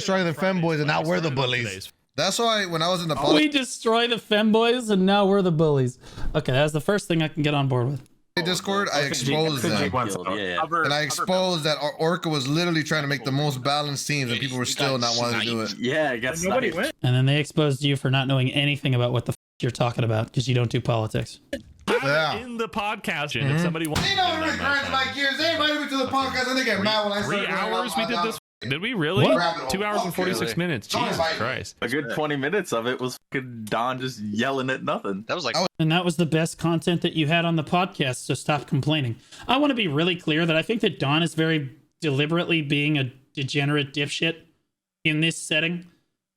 stronger than Femboys, and now we're the bullies. That's why when I was in the We destroy the femboys, and now we're the bullies. Okay, that's the first thing I can get on board with. Discord, I exposed them. And I exposed that Orca was literally trying to make the most balanced teams, and people were still not wanting to do it. Yeah, I guess Nobody went. And then they exposed you for not knowing anything about what the you're talking about because you don't do politics. Yeah. In the podcast, if somebody wants. They know the recurrence of my gears. They invited me to the podcast, and they get mad when I say 3 hours we did this. Did we really? 2 hours and 46 minutes. Jesus Christ. A good 20 minutes of it was fucking Don just yelling at nothing. That was like, and that was the best content that you had on the podcast, so stop complaining. I want to be really clear that I think that Don is very deliberately being a degenerate dipshit in this setting,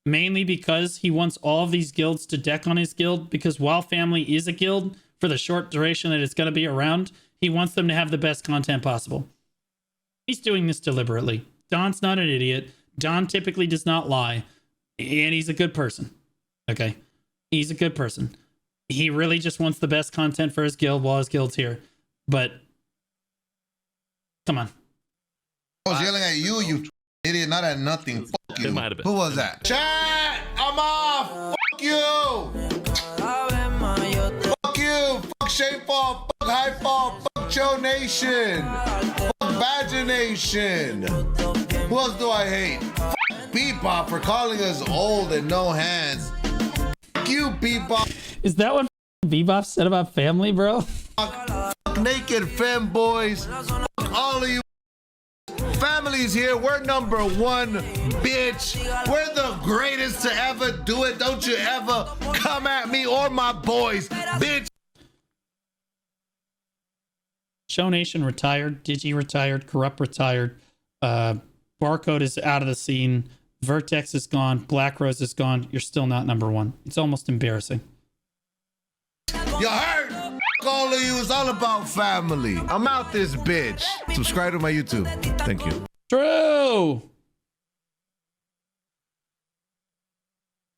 mainly because he wants all of these guilds to deck on his guild, because while family is a guild, for the short duration that it's going to be around, he wants them to have the best content possible. He's doing this deliberately. Don's not an idiot. Don typically does not lie. And he's a good person. Okay? He's a good person. he really just wants the best content for his guild while his guild's here. But come on. I was yelling at you, you idiot, not at nothing. Fuck you. It might have been. Who was that? Chat! I'm off! Fuck you! Fuck you! Fuck Shamefall! Fuck Highfall! Fuck Cho Nation! Fuck Badger Nation! Who else do I hate? Fuck Bebop for calling us old and no hands. Fuck you, Bebop! Is that what Bebop said about family, bro? Fuck naked femboys! Fuck all of you! Family's here. We're number one, bitch. We're the greatest to ever do it. Don't you ever come at me or my boys, bitch. Show Nation retired. Digi retired. Corrupt retired. Barcode is out of the scene. Vertex is gone. Black Rose is gone. You're still not number one. It's almost embarrassing. You heard? Fuck all of you. It's all about family. I'm out this bitch. Subscribe to my YouTube. Thank you. True.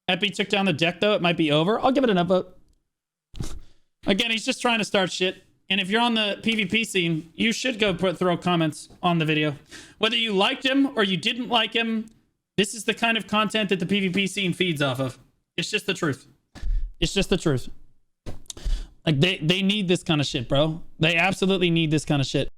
Epi took down the deck, though. It might be over. I'll give it an upvote. Again, he's just trying to start shit. And if you're on the PvP scene, you should go throw comments on the video. Whether you liked him or you didn't like him, this is the kind of content that the PvP scene feeds off of. It's just the truth. It's just the truth. Like, they need this kind of shit, bro. They absolutely need this kind of shit.